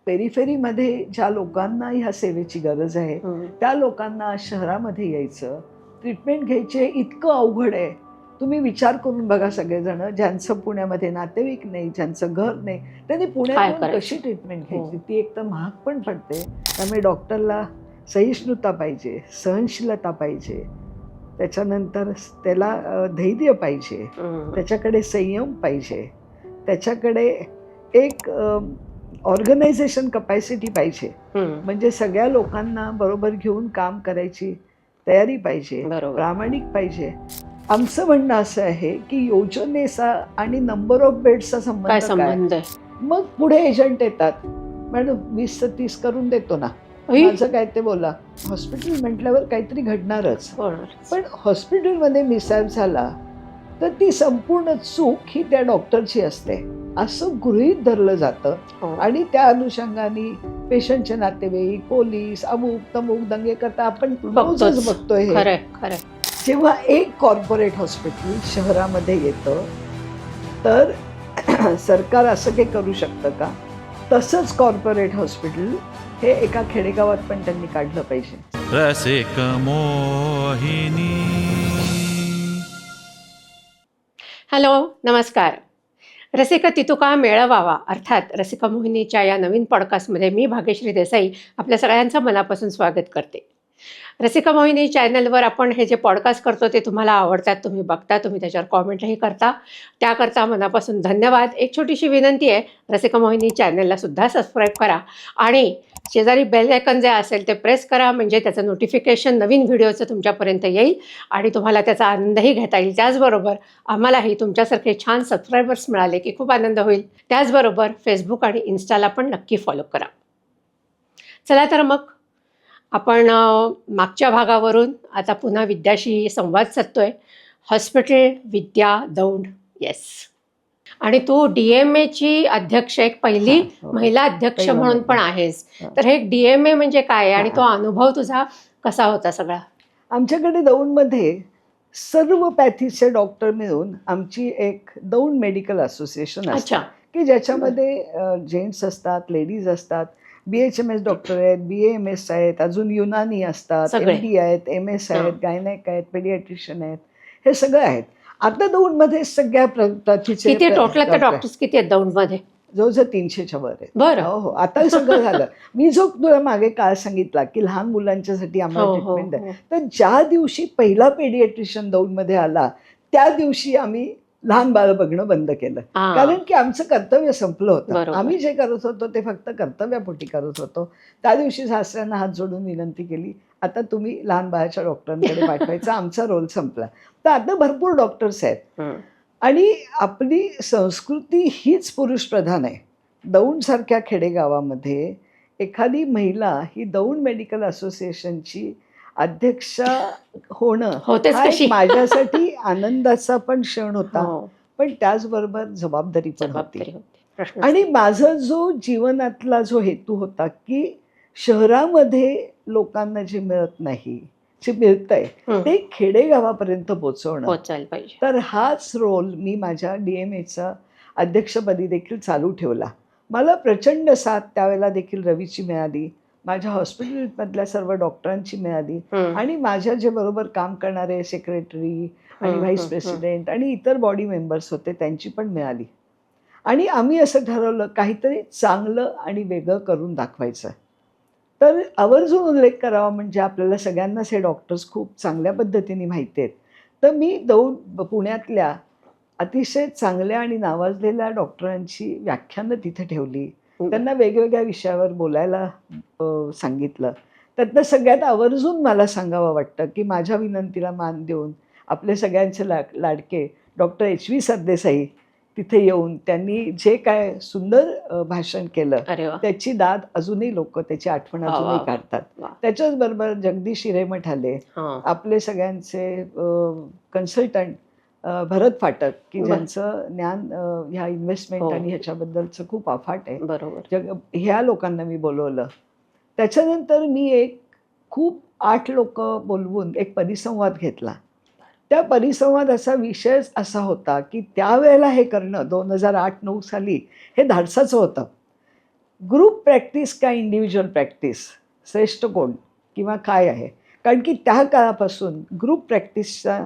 पेरिफेरीमध्ये ज्या लोकांना ह्या सेवेची गरज आहे त्या लोकांना शहरामध्ये यायचं, ट्रीटमेंट घ्यायचे इतकं अवघड आहे. तुम्ही विचार करून बघा सगळेजण, ज्यांचं पुण्यामध्ये नातेवाईक नाही, ज्यांचं घर नाही, त्यांनी पुण्यात येऊन कशी ट्रीटमेंट घ्यायची. ती एक तर महाग पण पडते. त्यामुळे डॉक्टरला सहिष्णुता पाहिजे, सहनशीलता पाहिजे, त्याच्यानंतर त्याला धैर्य पाहिजे, त्याच्याकडे संयम पाहिजे, त्याच्याकडे एक ऑर्गनायझेशन कपॅसिटी पाहिजे. म्हणजे सगळ्या लोकांना बरोबर घेऊन काम करायची तयारी पाहिजे, प्रामाणिक पाहिजे. आमचं म्हणणं असं आहे की योजनेचा आणि नंबर ऑफ बेडचा संबंध काय. मग पुढे एजंट येतात, मॅडम 20 ते 30 करून देतो ना, माझं काय ते बोला. हॉस्पिटल म्हटल्यावर काहीतरी घडणारच. पण हॉस्पिटलमध्ये मिसॅप झाला तर ती संपूर्ण चूक ही त्या डॉक्टरची असते असं गृहीत धरलं जातं. आणि त्या अनुषंगाने पेशंटचे नातेवाईक, पोलीस, अमुक तमुक दंगे करता आपण रोजच बघतोय. जेव्हा एक कॉर्पोरेट हॉस्पिटल शहरामध्ये येतं तर सरकार असं काही करू शकतं का? तसंच कॉर्पोरेट हॉस्पिटल हे एका खेडेगावात पण त्यांनी काढलं पाहिजे. रसिक मोहिनी. हॅलो, नमस्कार. रसिका तितुका मेळवावा अर्थात रसिका मोहिनीच्या या नवीन पॉडकास्टमध्ये मी भाग्यश्री देसाई आपल्या सगळ्यांचं मनापासून स्वागत करते. रसिका मोहिनी चॅनलवर आपण हे जे पॉडकास्ट करतो ते तुम्हाला आवडतात, तुम्ही बघता, तुम्ही त्याच्यावर कॉमेंटही करता, त्याकरता मनापासून धन्यवाद. एक छोटीशी विनंती आहे, रसिका मोहिनी चॅनलला सुद्धा सबस्क्राईब करा आणि शेजारी बेल आयकन जे असेल ते प्रेस करा, म्हणजे त्याचं नोटिफिकेशन नवीन व्हिडिओचं तुमच्यापर्यंत येईल आणि तुम्हाला त्याचा आनंदही घेता येईल. त्याचबरोबर आम्हालाही तुमच्यासारखे छान सबस्क्रायबर्स मिळाले की खूप आनंद होईल. त्याचबरोबर फेसबुक आणि इन्स्टाला पण नक्की फॉलो करा. चला तर मग आपण मागच्या भागावरून आता पुन्हा विद्याशी संवाद साधतोय. हॉस्पिटल विद्या दौंड. येस. आणि तू DMAची अध्यक्ष, एक पहिली महिला अध्यक्ष म्हणून पण आहेस. तर हे DMA म्हणजे काय आणि तो अनुभव तुझा कसा होता सगळा? आमच्याकडे दौंडमध्ये सर्व पॅथीचे डॉक्टर मिळून आमची एक दौंड मेडिकल असोसिएशन असते की ज्याच्यामध्ये जेंट्स असतात, लेडीज असतात, BHMS डॉक्टर आहेत, BAMS आहेत, अजून युनानी असतात, MD आहेत, MS आहेत, गायनेक आहेत, पेडियाट्रिशियन आहेत, हे सगळं आहेत. आता दौंडमध्ये सगळ्या प्रतीचे टोटल डॉक्टर्स किती आहेत दौंडमध्ये? जवळजवळ 300च्या वर आहे. बरं. हो, आता सगळं झालं. मी जो तुला मागे काळ सांगितला की लहान मुलांच्यासाठी आम्हाला ट्रीटमेंट आहे, तर ज्या दिवशी पहिला पेडियाट्रिशियन दौंडमध्ये आला त्या दिवशी आम्ही लहान बाळ बघणं बंद केलं. कारण की आमचं कर्तव्य संपलं होतं. आम्ही जे करत होतो ते फक्त कर्तव्यापोटी करत होतो. त्या दिवशी सासऱ्यांना हात जोडून विनंती केली, आता तुम्ही लहान बाळाच्या डॉक्टरांकडे पाठवायचा, आमचा रोल संपला. तर आता भरपूर डॉक्टर्स आहेत आणि आपली संस्कृती हीच पुरुष प्रधान आहे. दौंडसारख्या खेडेगावामध्ये एखादी महिला ही दौंड मेडिकल असोसिएशनची अध्यक्ष होणं हा माझ्यासाठी आनंदाचा पण क्षण होता, पण त्याचबरोबर जबाबदारी पण होती. आणि माझा जो जीवनातला जो हेतू होता की शहरामध्ये लोकांना जे मिळत नाही, जे मिळतंय ते खेडेगावापर्यंत पोहोचवणं. तर हाच रोल मी माझ्या DMAचा अध्यक्षपदी देखील चालू ठेवला. मला प्रचंड साथ त्यावेळेला देखील रवीची मिळाली, माझ्या हॉस्पिटलमधल्या सर्व डॉक्टरांची मिळाली आणि माझ्या जे बरोबर काम करणारे सेक्रेटरी आणि व्हाईस प्रेसिडेंट आणि इतर बॉडी मेंबर्स होते त्यांची पण मिळाली. आणि आम्ही असं ठरवलं काहीतरी चांगलं आणि वेगळं करून दाखवायचं. तर आवर्जून उल्लेख करावा म्हणजे आपल्याला सगळ्यांनाच हे डॉक्टर्स खूप चांगल्या पद्धतीने माहिती आहेत. तर मी दौंड पुण्यातल्या अतिशय चांगल्या आणि नावाजलेल्या डॉक्टरांची व्याख्यानं तिथे ठेवली, त्यांना वेगवेगळ्या विषयावर बोलायला सांगितलं. त्यातनं सगळ्यात आवर्जून मला सांगावं वाटतं की माझ्या विनंतीला मान देऊन आपले सगळ्यांचे लाडके डॉक्टर HV सरदेसाई तिथे येऊन त्यांनी जे काय सुंदर भाषण केलं त्याची दाद अजूनही लोक त्याची आठवण अजूनही काढतात. त्याच्याच बरोबर जगदीश हिरेमठ आले, आपले सगळ्यांचे कन्सल्टंट भरत फाटक की ज्यांचं ज्ञान ह्या इन्व्हेस्टमेंट आणि ह्याच्याबद्दलचं खूप अफाट आहे. ह्या लोकांना मी बोलवलं. त्याच्यानंतर मी एक खूप 8 लोक बोलवून एक परिसंवाद घेतला. त्या परिसंवादाचा विषयच असा होता की त्यावेळेला हे करणं 2008-9 साली हे धाडसाचं होतं. ग्रुप प्रॅक्टिस का इंडिव्हिज्युअल प्रॅक्टिस, श्रेष्ठ कोण किंवा काय आहे? कारण की त्या काळापासून ग्रुप प्रॅक्टिसच्या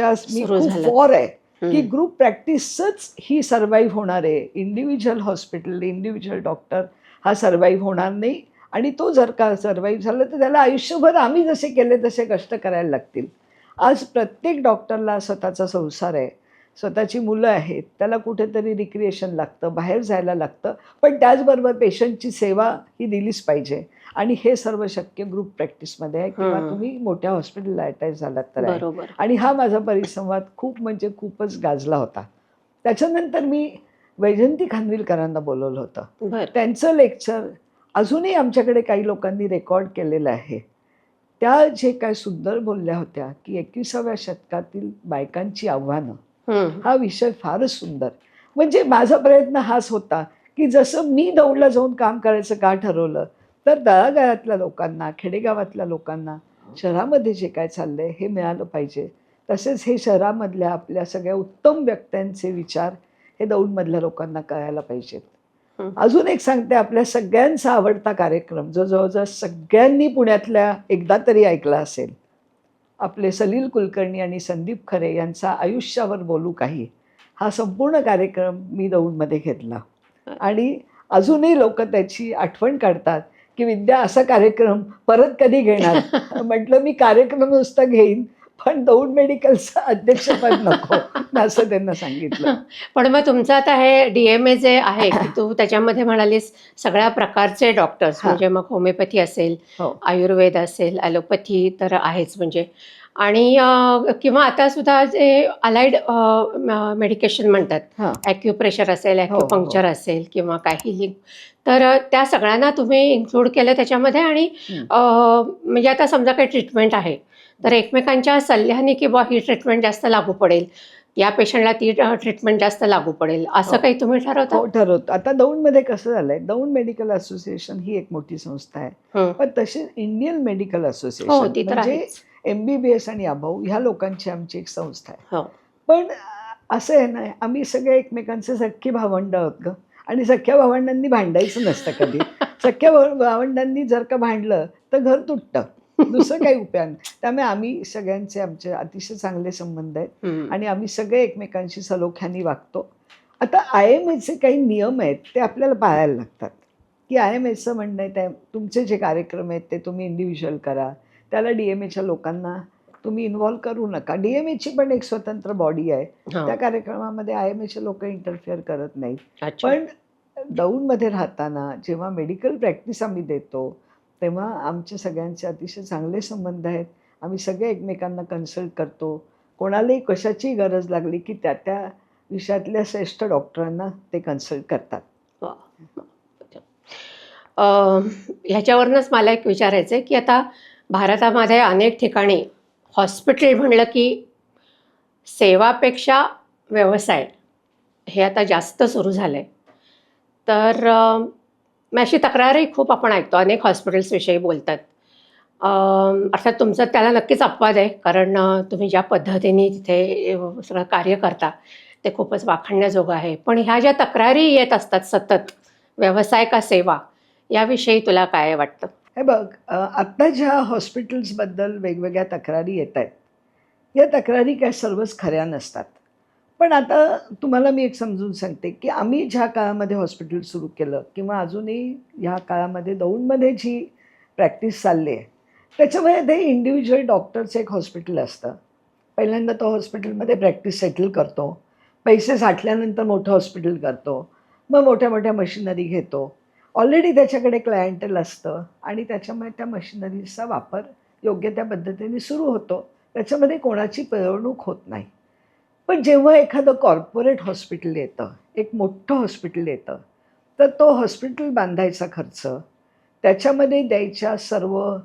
मी सुरू खूप झालं. फॉर आहे की हं. ग्रुप प्रॅक्टिसच ही सर्वाईव्ह होणार आहे. इंडिव्हिज्युअल हॉस्पिटल, इंडिव्हिज्युअल डॉक्टर हा सर्वाईव्ह होणार नाही. आणि तो जर का सर्वाईव्ह झाला तर त्याला आयुष्यभर आम्ही जसे केले तसे कष्ट करायला लागतील. आज प्रत्येक डॉक्टरला स्वतःचा संसार आहे, स्वतःची मुलं आहेत, त्याला कुठेतरी रिक्रिएशन लागतं, बाहेर जायला लागतं. पण त्याचबरोबर पेशंटची सेवा ही दिलीच पाहिजे. आणि हे सर्व शक्य ग्रुप प्रॅक्टिसमध्ये आहे किंवा हं. तुम्ही मोठ्या हॉस्पिटलला अटॅच झालात तर आहे. बरोबर. आणि हा माझा परिसंवाद खूप म्हणजे खूपच गाजला होता. त्याच्यानंतर मी वैजयंती खानविलकरांना बोलवलं होतं. बरं. त्यांचं लेक्चर अजूनही आमच्याकडे काही लोकांनी रेकॉर्ड केलेलं आहे. त्या जे काय सुंदर बोलल्या होत्या की 21व्या शतकातील बायकांची आव्हानं, हं. हा विषय फारच सुंदर. म्हणजे माझा प्रयत्न हाच होता की जसं मी दौडला जाऊन काम करायचं का ठरवलं, तर तळागाळातल्या लोकांना, खेडेगावातल्या लोकांना शहरामध्ये जे काय चाललंय हे मिळालं पाहिजे. तसेच हे शहरामधल्या आपल्या सगळ्या उत्तम व्यक्त्यांचे विचार हे दौंडमधल्या लोकांना कळायला पाहिजेत. हं. अजून एक सांगते, आपल्या सगळ्यांचा आवडता कार्यक्रम जो जवळजवळ सगळ्यांनी पुण्यातल्या एकदा तरी ऐकला असेल, आपले सलील कुलकर्णी आणि संदीप खरे यांचा आयुष्यावर बोलू काही, हा संपूर्ण कार्यक्रम मी दौंडमध्ये घेतला. आणि अजूनही लोक त्याची आठवण काढतात की विद्या असा कार्यक्रम परत कधी घेणार. म्हटलं मी कार्यक्रम नुसता घेईन, पण दौंड मेडिकलचं अध्यक्षपद नको, असं त्यांना सांगितलं. पण मग तुमचं आता हे DMA जे आहे, की तू त्याच्यामध्ये म्हणालीस सगळ्या प्रकारचे डॉक्टर्स, हां. म्हणजे मग होमिओपॅथी असेल, हो. आयुर्वेद असेल, ॲलोपॅथी तर आहेच म्हणजे, आणि किंवा आता सुद्धा जे अलाइड मेडिकेशन म्हणतात, हां. ॲक्युप्रेशर असेल, हो, हो. ॲक्युपंक्चर असेल किंवा काही हिलिंग, तर त्या सगळ्यांना तुम्ही इन्क्लूड केलं त्याच्यामध्ये. आणि हं. म्हणजे आता समजा काही ट्रीटमेंट आहे, तर एकमेकांच्या सल्ल्याने की बुवा ही ट्रीटमेंट जास्त लागू पडेल, या पेशंटला ती ट्रीटमेंट जास्त लागू पडेल, असं हो. काही तुम्ही ठरवता? हो, ठरवतो. आता दौंडमध्ये कसं झालंय, दौंड मेडिकल असोसिएशन ही एक मोठी संस्था आहे. हं. पण तशीच इंडियन मेडिकल हो, असोसिएशन ती तर म्हणजे आहेच. MBBS आणि अबोव ह्या लोकांची आमची एक संस्था आहे. हो. पण असं आहे ना, आम्ही सगळे एकमेकांचे सख्खे भावंड आहोत गं. आणि सख्ख्या भावंडांनी भांडायचं नसतं कधी. सख्ख्या भावंडांनी जर का भांडलं तर घर तुटतं. दुसरं काही उपाय नाही. त्यामुळे आम्ही सगळ्यांचे आमचे अतिशय चांगले संबंध आहेत हं. आणि आम्ही सगळे एकमेकांशी सलोख्याने वागतो. आता IMAचे काही नियम आहेत ते आपल्याला पाळायला लागतात, की IMAचं म्हणणं आहे त्या तुमचे जे कार्यक्रम आहेत ते तुम्ही इंडिव्हिज्युअल करा. त्याला DMAच्या लोकांना तुम्ही इन्व्हॉल्व करू नका. DMAची पण एक स्वतंत्र बॉडी आहे. त्या हां. कार्यक्रमामध्ये IMAचे लोकं इंटरफिअर करत नाहीत. अच्छा. पण दौंडमध्ये राहताना जेव्हा मेडिकल प्रॅक्टिस आम्ही देतो, तेव्हा आमचे सगळ्यांचे अतिशय चांगले संबंध आहेत. आम्ही सगळे एकमेकांना कन्सल्ट करतो. कोणालाही कशाचीही गरज लागली, की त्या विषयातल्या श्रेष्ठ डॉक्टरांना ते कन्सल्ट करतात. वाह! अ, ह्याच्यावरूनच मला एक विचारायचं आहे, की आता भारतामध्ये अनेक ठिकाणी हॉस्पिटल म्हणलं की सेवापेक्षा व्यवसाय हे आता जास्त सुरू झालं आहे. तर मग अशी तक्रारही खूप आपण ऐकतो, अनेक हॉस्पिटल्सविषयी बोलतात. अर्थात तुमचं त्याला नक्कीच अपवाद आहे, कारण तुम्ही ज्या पद्धतीने तिथे सगळं कार्य करता ते खूपच वाखाणण्याजोगं आहे. पण ह्या ज्या तक्रारी येत असतात सतत, व्यवसाय का सेवा, याविषयी तुला काय वाटतं? हे बघ, आत्ता ज्या हॉस्पिटल्सबद्दल वेगवेगळ्या तक्रारी येत आहेत, या तक्रारी काय सर्वच खऱ्या नसतात. पण आता तुम्हाला मी एक समजून सांगते, की आम्ही ज्या काळामध्ये हॉस्पिटल सुरू केलं किंवा अजूनही ह्या काळामध्ये दौंडमध्ये जी प्रॅक्टिस चालली आहे, त्याच्यामध्ये ते इंडिव्हिज्युअल डॉक्टरचं एक हॉस्पिटल असतं. पहिल्यांदा तो हॉस्पिटलमध्ये प्रॅक्टिस सेटल करतो. पैसे साठल्यानंतर मोठं हॉस्पिटल करतो. मग मोठ्या-मोठ्या मशिनरी घेतो. ऑलरेडी त्याच्याकडे क्लायंटेल असतं आणि त्याच्यामुळे त्या मशिनरीजचा वापर योग्य त्या पद्धतीने सुरू होतो. त्याच्यामध्ये कोणाची पिळवणूक होत नाही. पण जेव्हा एखादं कॉर्पोरेट हॉस्पिटल येतं, एक मोठं हॉस्पिटल येतं, तर तो हॉस्पिटल बांधायचा खर्च, त्याच्यामध्ये द्यायच्या सर्व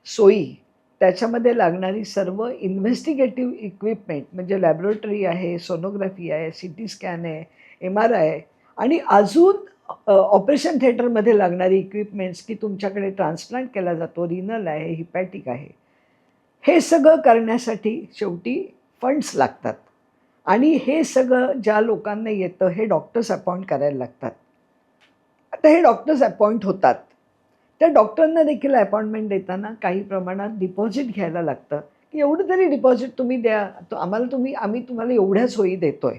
सोयी, त्याच्यामध्ये लागणारी सर्व इन्व्हेस्टिगेटिव्ह इक्विपमेंट म्हणजे लॅबोरेटरी आहे, सोनोग्राफी आहे, CT स्कॅन आहे, MRI आहे आणि अजून ऑपरेशन थिएटरमध्ये लागणारी इक्विपमेंट्स, की तुमच्याकडे ट्रान्सप्लांट केला जातो, रिनल आहे, हिपॅटिक आहे. हे सगळं करण्यासाठी शेवटी फंड्स लागतात आणि हे सगळं ज्या लोकांना येतं हे डॉक्टर्स अपॉइंट करायला लागतात. आता हे डॉक्टर्स अपॉइंट होतात, त्या डॉक्टरांना देखील अपॉइंटमेंट देताना काही प्रमाणात डिपॉझिट घ्यायला लागतं, की एवढं तरी डिपॉझिट तुम्ही द्या, आम्ही तुम्हाला एवढ्या सोयी देतोय.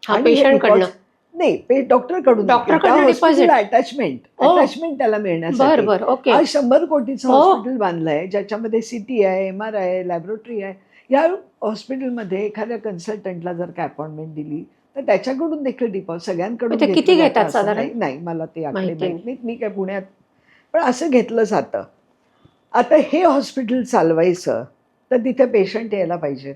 हा, आणि हे पेशंटकडनं. नाही, डॉक्टरकडून डॉक्टरकडनं डिपॉझिट. अटॅचमेंट ओ, अटॅचमेंट त्याला बर मिळण्यासाठी. बर, ओके. आज 100 कोटीचं हो. हॉस्पिटल बांधलंय, ज्याच्यामध्ये CT आहे, MRI आहे, लॅबोरेटरी आहे. या हॉस्पिटलमध्ये एखाद्या कन्सल्टंटला जर काय अपॉइंटमेंट दिली तर त्याच्याकडून देखील डिपॉझिट सगळ्यांकडून ते किती घेतलं जातं घेतात असं साधारण? नाही. नाही, मला ते आकडे माहिती माहीत नाहीत, मी काय पुण्यात, पण असं घेतलं जातं. आता हे हॉस्पिटल चालवायचं तर तिथे पेशंट यायला पाहिजेत.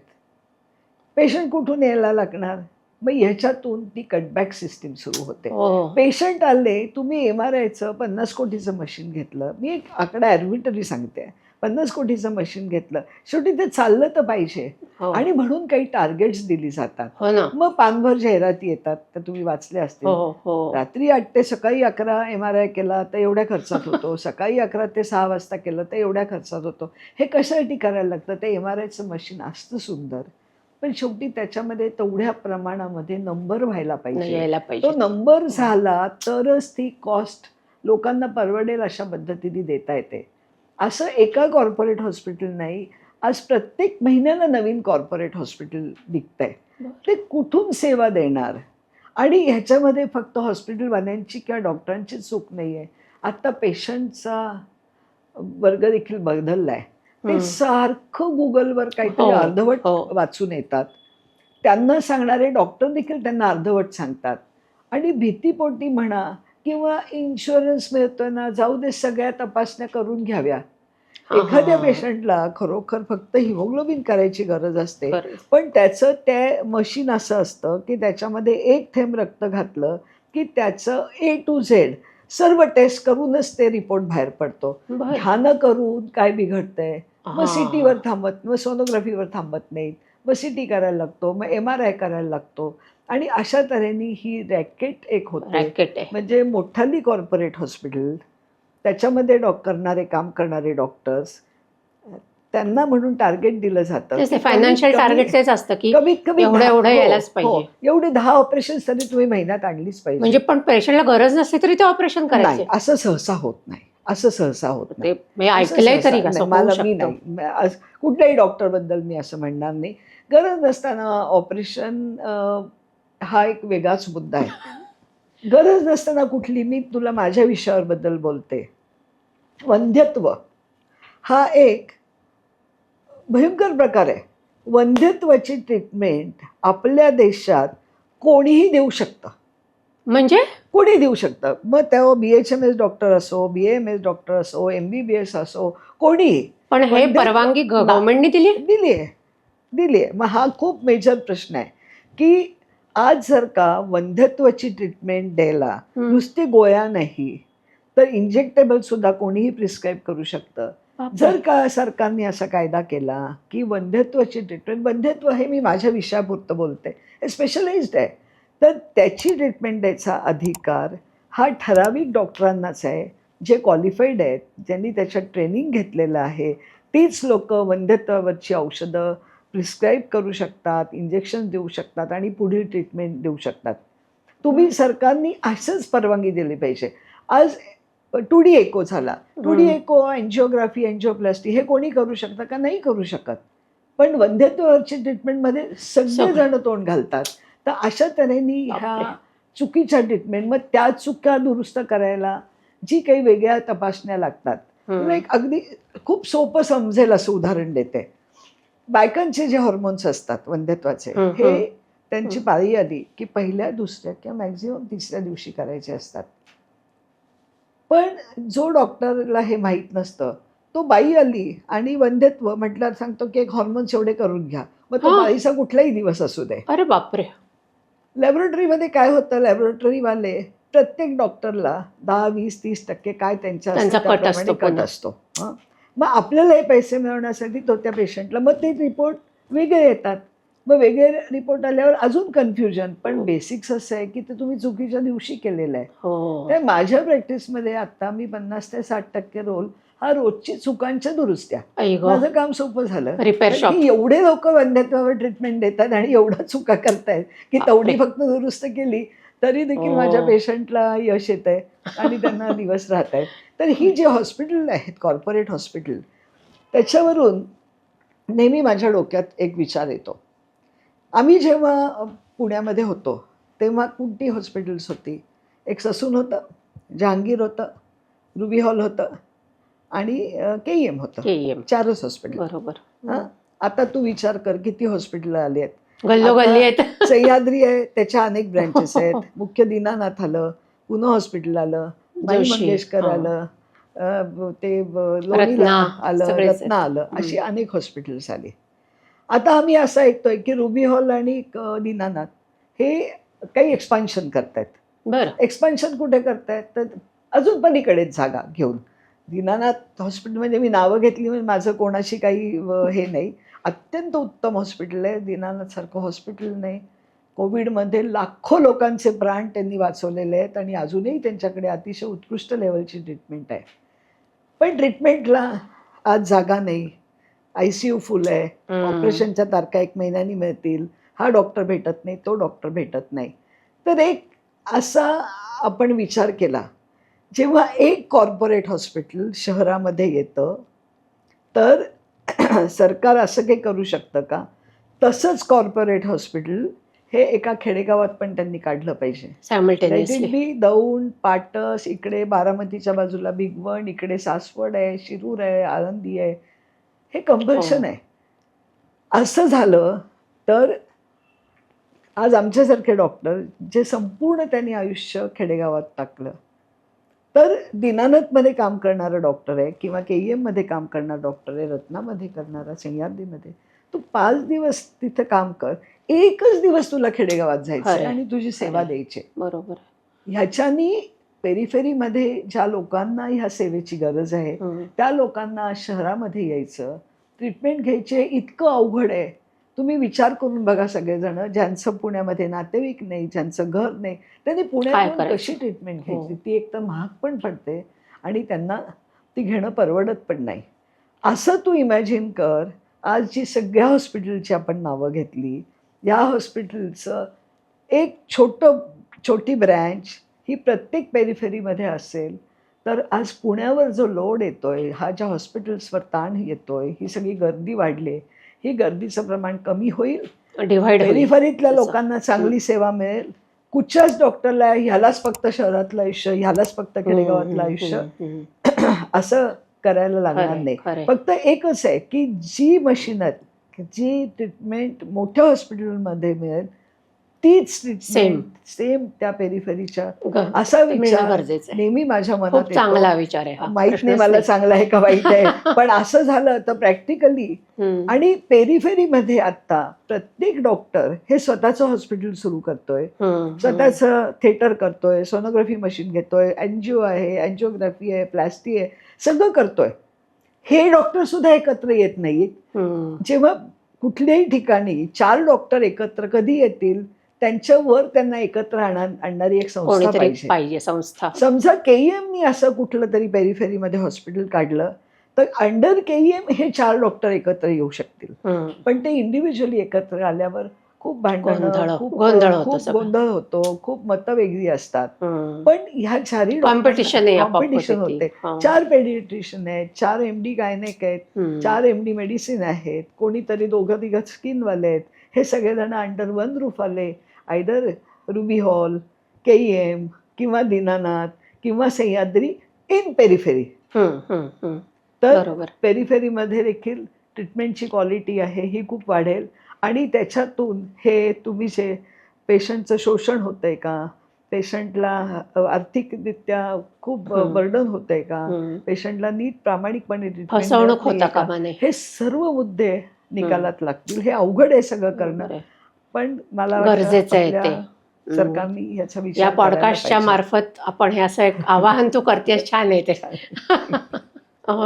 पेशंट कुठून यायला लागणार? मग ह्याच्यातून ती कटबॅक सिस्टीम सुरू होते. हो. पेशंट आले, तुम्ही MRIचं 50 कोटीचं मशीन घेतलं, मी एक आकडा ॲर्बिटरी सांगते, 50 कोटीचं मशीन घेतलं, शेवटी ते चाललं तर पाहिजे. हो. आणि म्हणून काही टार्गेट्स दिली जातात. हो ना. मग पानभर जाहिराती येतात, तर तुम्ही वाचले असतील. हो हो. रात्री 8 ते सकाळी 11 MRI केला तर एवढ्या खर्चात होतो, सकाळी 11 ते 6 वाजता केलं तर एवढ्या खर्चात होतो. हे कशासाठी करायला लागतं? ते MRIचं मशीन असतं सुंदर, पण शेवटी त्याच्यामध्ये तेवढ्या प्रमाणामध्ये नंबर व्हायला नाही पाहिजे. यायला तो पाहिजे. नंबर झाला तरच ती कॉस्ट लोकांना परवडेल अशा पद्धतीने देता येते. असं एका कॉर्पोरेट हॉस्पिटल नाही, आज प्रत्येक महिन्याला नवीन कॉर्पोरेट हॉस्पिटल निघतंय. ते कुठून सेवा देणार? आणि ह्याच्यामध्ये फक्त हॉस्पिटलवाल्यांची किंवा डॉक्टरांची चूक नाही आहे. आत्ता पेशंटचा वर्ग देखील बदलला आहे. ते सारखं गुगलवर काहीतरी हो, अर्धवट हो. वाचून येतात. त्यांना सांगणारे डॉक्टर देखील त्यांना अर्धवट सांगतात. आणि भीतीपोटी म्हणा किंवा इन्शुरन्स मिळतोय ना, जाऊ दे सगळ्या तपासण्या करून घ्याव्या. हा, हा, एखाद्या हा. पेशंटला खरोखर फक्त हिमोग्लोबिन करायची गरज असते, बरं. पण त्याचं ते मशीन असं असतं की त्याच्यामध्ये एक थेंब रक्त घातलं की त्याचं A to Z सर्व टेस्ट करूनच ते रिपोर्ट बाहेर पडतो. बरं. ध्यान करून काय बिघडतंय, मग हा. CTवर थांबत, मग सोनोग्राफीवर थांबत नाहीत, मग CT करायला लागतो, मग MRI करायला लागतो. आणि अशा तऱ्हेने ही रॅकेट एक होते. रॅकेट आहे. म्हणजे मोठाली कॉर्पोरेट हॉस्पिटल, त्याच्यामध्ये करणारे काम करणारे डॉक्टर्स, त्यांना म्हणून टार्गेट दिलं जातं तेच की ते फायनान्शियल टार्गेट तेच असतं की कमीत कमी एवढं 10 एवढं यायलाच हो, पाहिजे. एवढे 10 ऑपरेशन्स तरी तुम्ही महिन्यात आणलीच पाहिजे. म्हणजे पण पेशंटला गरज नसली तरी ते ऑपरेशन नाही, करायचे. असं सहसा होत नाही. असं सहसा होत ते नाही. मी असं ऐकलंय सहसा तरी नाही. कसं होऊ मी शकतं. नाही. कुठल्याही डॉक्टरबद्दल मी असं म्हणणार नाही. गरज नसताना ऑपरेशन हा एक वेगळाच मुद्दा आहे. गरज नसताना कुठली, मी तुला माझ्या विषयाबद्दल बोलते. वंध्यत्व हा एक भयंकर प्रकार आहे. वंध्यत्वाची ट्रीटमेंट आपल्या देशात कोणीही देऊ शकतं. म्हणजे कोणी देऊ शकतं. मग तेव्हा BHMS डॉक्टर असो, BAMS डॉक्टर असो, MBBS असो, कोणीही. पण हे वंध्यत्व परवानगी गव्हर्नमेंटने दिली? दिली आहे, दिली आहे. मग हा खूप मेजर प्रश्न आहे की आज जर का वंध्यत्वाची ट्रीटमेंट द्यायला नुसती गोळ्या नाही तर इंजेक्टेबल सुद्धा कोणीही प्रिस्क्राईब करू शकतं. जर का सरकारने असा कायदा केला की वंध्यत्वाची ट्रीटमेंट, वंध्यत्व हे मी माझ्या विषयापुरतं बोलते, हे स्पेशलाइज्ड आहे, तर त्याची ट्रीटमेंट द्यायचा अधिकार हा ठराविक डॉक्टरांनाच आहे, जे क्वालिफाईड आहेत, ज्यांनी त्याच्यात ट्रेनिंग घेतलेलं आहे. तीच लोकं वंध्यत्वावरची औषधं प्रिस्क्राईब करू शकतात, इंजेक्शन देऊ शकतात आणि पुढील ट्रीटमेंट देऊ शकतात. तुम्ही सरकारने असंच परवानगी दिली पाहिजे. आज 2D एको झाला. 2D एको, एन्जिओग्राफी, एन्जिओप्लास्टी हे कोणी करू शकतं का? नाही करू शकत. पण वंध्यत्वावरची ट्रीटमेंटमध्ये सगळेजण तोंड घालतात. तर अशा तऱ्हेने ह्या चुकीच्या ट्रीटमेंट, मग त्या चुका दुरुस्त करायला जी काही वेगळ्या तपासण्या लागतात. तुला एक अगदी खूप सोपं समजेल असं उदाहरण देते. बायकांचे जे हॉर्मोन्स असतात वंध्यत्वाचे, हे त्यांची पाळी आली की पहिल्या, दुसऱ्या किंवा मॅक्झिमम तिसऱ्या दिवशी करायचे असतात. पण जो डॉक्टरला हे माहीत नसतं, तो बाई आली आणि वंध्यत्व म्हटल्यावर सांगतो की एक हॉर्मोन्स एवढे करून घ्या, मग तो पाळीचा कुठलाही दिवस असू दे. अरे बापरे. लॅबोरेटरीमध्ये काय होतं, लॅबोरेटरीवाले प्रत्येक डॉक्टरला 10, 20, 30% काय त्यांच्या कट असतो. मग आपल्याला हे पैसे मिळवण्यासाठी तो त्या पेशंटला, मग ते रिपोर्ट वेगळे येतात. मग वेगळे रिपोर्ट आल्यावर अजून कन्फ्युजन. पण बेसिक्स असं आहे की ते तुम्ही चुकीच्या दिवशी केलेलं आहे. तर माझ्या प्रॅक्टिसमध्ये आता मी 50 ते 60% रोल हा रोजची चुकांच्या दुरुस्त्या. आई गं. माझं काम सोपं झालं. रिपेअर कारण शॉप. की एवढे लोक वंध्यत्वावर ट्रीटमेंट देतात आणि एवढ्या चुका करतायत की तेवढी फक्त दुरुस्त केली तरी देखील माझ्या पेशंटला यश येत आहे आणि त्यांना दिवस राहत आहेत. तर ही जी हॉस्पिटल आहेत, कॉर्पोरेट हॉस्पिटल, त्याच्यावरून नेहमी माझ्या डोक्यात एक विचार येतो. आम्ही जेव्हा पुण्यामध्ये होतो तेव्हा कुठली हॉस्पिटल्स होती? एक ससून होतं, जहांगीर होतं, रुबी हॉल होतं आणि KEM होतं. KEM. 4च हॉस्पिटल. बरोबर. हां, आता तू विचार कर किती हॉस्पिटल आली आहेत. गल्लोगल्ली आहेत. सह्याद्री आहे, त्याच्या अनेक ब्रँचेस आहेत. मुख्य दीनानाथ आलं, पुणे हॉस्पिटल आलं, माई जोशी. मंगेशकर हां. आलं, लोणीला रत्ना, आलं, सगळेच रत्ना आहेत. आलं, अशी अनेक हॉस्पिटल्स आली. आता आम्ही असं ऐकतोय की रुबी हॉल आणि दीनानाथ हे काही एक्सपान्शन करतायत. बरं. एक्सपान्शन कुठे करतायत? तर अजून पलीकडेच जागा घेऊन. दीनानाथ हॉस्पिटल म्हणजे मी नावं घेतली म्हणजे माझं कोणाशी काही हे नाही. अत्यंत उत्तम हॉस्पिटल आहे. दीनानाथसारखं हॉस्पिटल नाही. कोविडमध्ये लाखो लोकांचे प्राण त्यांनी वाचवलेले आहेत आणि अजूनही त्यांच्याकडे अतिशय उत्कृष्ट लेवलची ट्रीटमेंट आहे. पण ट्रीटमेंटला आज जागा नाही. ICU फुल आहे. ऑपरेशनच्या तारखा 1 महिन्यानी मिळतील. हा डॉक्टर भेटत नाही, तो डॉक्टर भेटत नाही. तर एक असा आपण विचार केला, जेव्हा एक कॉर्पोरेट हॉस्पिटल शहरामध्ये येतं तर सरकार असं काही करू शकतं का? तसंच कॉर्पोरेट हॉस्पिटल हे एका खेडेगावात पण त्यांनी काढलं पाहिजे. Let simultaneously. It be Daund, Patas, इकडे बारामतीच्या बाजूला भिगवण, इकडे सासवड आहे, शिरूर आहे, आळंदी आहे. हे कंपल्शन आहे. असं झालं तर आज आमच्यासारखे डॉक्टर जे संपूर्ण त्यांनी आयुष्य खेडेगावात टाकलं, तर दीनानाथमध्ये काम करणारा डॉक्टर आहे किंवा KEM मध्ये काम करणारा डॉक्टर आहे, रत्नामध्ये करणारा, सह्याद्रीमध्ये, तू 5 दिवस तिथं काम कर, एकच दिवस तुला खेडेगावात जायचं आणि तुझी सेवा द्यायची. बरोबर. ह्याच्यानी पेरिफेरीमध्ये ज्या लोकांना ह्या सेवेची गरज आहे त्या लोकांना शहरामध्ये यायचं, ट्रीटमेंट घ्यायचे इतकं अवघड आहे. तुम्ही विचार करून बघा सगळेजण, ज्यांचं पुण्यामध्ये नातेवाईक नाही, ज्यांचं घर नाही, त्यांनी पुण्यात कशी ट्रीटमेंट घ्यायची? ती एक तर महाग पण पडते आणि त्यांना ती घेणं परवडत पण नाही. असं तू इमॅजिन कर, आज जी सगळ्या हॉस्पिटलची आपण नावं घेतली, या हॉस्पिटलचं एक छोटी ब्रँच ही प्रत्येक पेरिफेरीमध्ये असेल तर आज पुण्यावर जो लोड येतोय, हा ज्या हॉस्पिटल्सवर ताण येतोय, ही सगळी गर्दी वाढली, ही गर्दीचं प्रमाण कमी होईल, पेरिफेरीतल्या लोकांना चांगली सेवा मिळेल. कुठच्याच डॉक्टरला ह्यालाच फक्त शहरातलं आयुष्य, ह्यालाच फक्त खेडेगावातलं आयुष्य असं करायला लागणार नाही. फक्त एकच आहे की जी मशीनरी, जी ट्रीटमेंट मोठ्या हॉस्पिटलमध्ये मिळेल तीच ट्रीटमेंट सेम त्या पेरिफेरीच्या, असा विचार नेहमी माझ्या मनात येतो. चांगला विचार आहे. माहित नाही मला चांगला आहे का वाईट आहे, पण असं झालं तर प्रॅक्टिकली. आणि पेरिफेरीमध्ये आता प्रत्येक डॉक्टर हे स्वतःचं हॉस्पिटल सुरू करतोय, स्वतःचं थिएटर करतोय, सोनोग्राफी मशीन घेतोय, एनजीओ आहे, एन्जिओग्राफी आहे, प्लास्टी आहे, सगळं करतोय. हे डॉक्टर सुद्धा एकत्र येत नाहीत. जेव्हा कुठल्याही ठिकाणी 4 डॉक्टर एकत्र कधी येतील, त्यांच्यावर त्यांना एकत्र आणणारी एक संस्था पाहिजे. समजा KEMनी असं कुठलं तरी पेरिफेरीमध्ये हॉस्पिटल काढलं तर अंडर KEM हे 4 डॉक्टर एकत्र येऊ शकतील. पण ते इंडिव्हिज्युअली एकत्र आल्यावर खूप भांडणं, खूप गोंधळ होतो, खूप मतं वेगळी असतात. पण ह्या 4 कॉम्पिटिशन होते. 4 पेडियाट्रिशियन आहेत, 4 MD गायनेक आहेत, 4 MD मेडिसिन आहेत, कोणीतरी 2-3 स्किनवाले आहेत. हे सगळेजण अंडर 1 रूफ आले, आयदर रुबी हॉल, KEM किंवा दीनानाथ किंवा सह्याद्री इन पेरिफेरी. तर पेरिफेरीमध्ये देखील ट्रीटमेंटची क्वालिटी आहे ही खूप वाढेल आणि त्याच्यातून हे तुम्ही जे पेशंटचं शोषण होतंय का, पेशंटला आर्थिकरित्या खूप बर्डन होतंय का, पेशंटला नीट प्रामाणिकपणे ट्रीटमेंट, हे सर्व मुद्दे निकालात लागतील. हे अवघड आहे सगळं करणं, पण मला गरजेचं आहे ते. सरकारने याचा विचार या पॉडकास्टच्या मार्फत आपण हे असं एक आवाहन तू करतेस. छान आहे ते.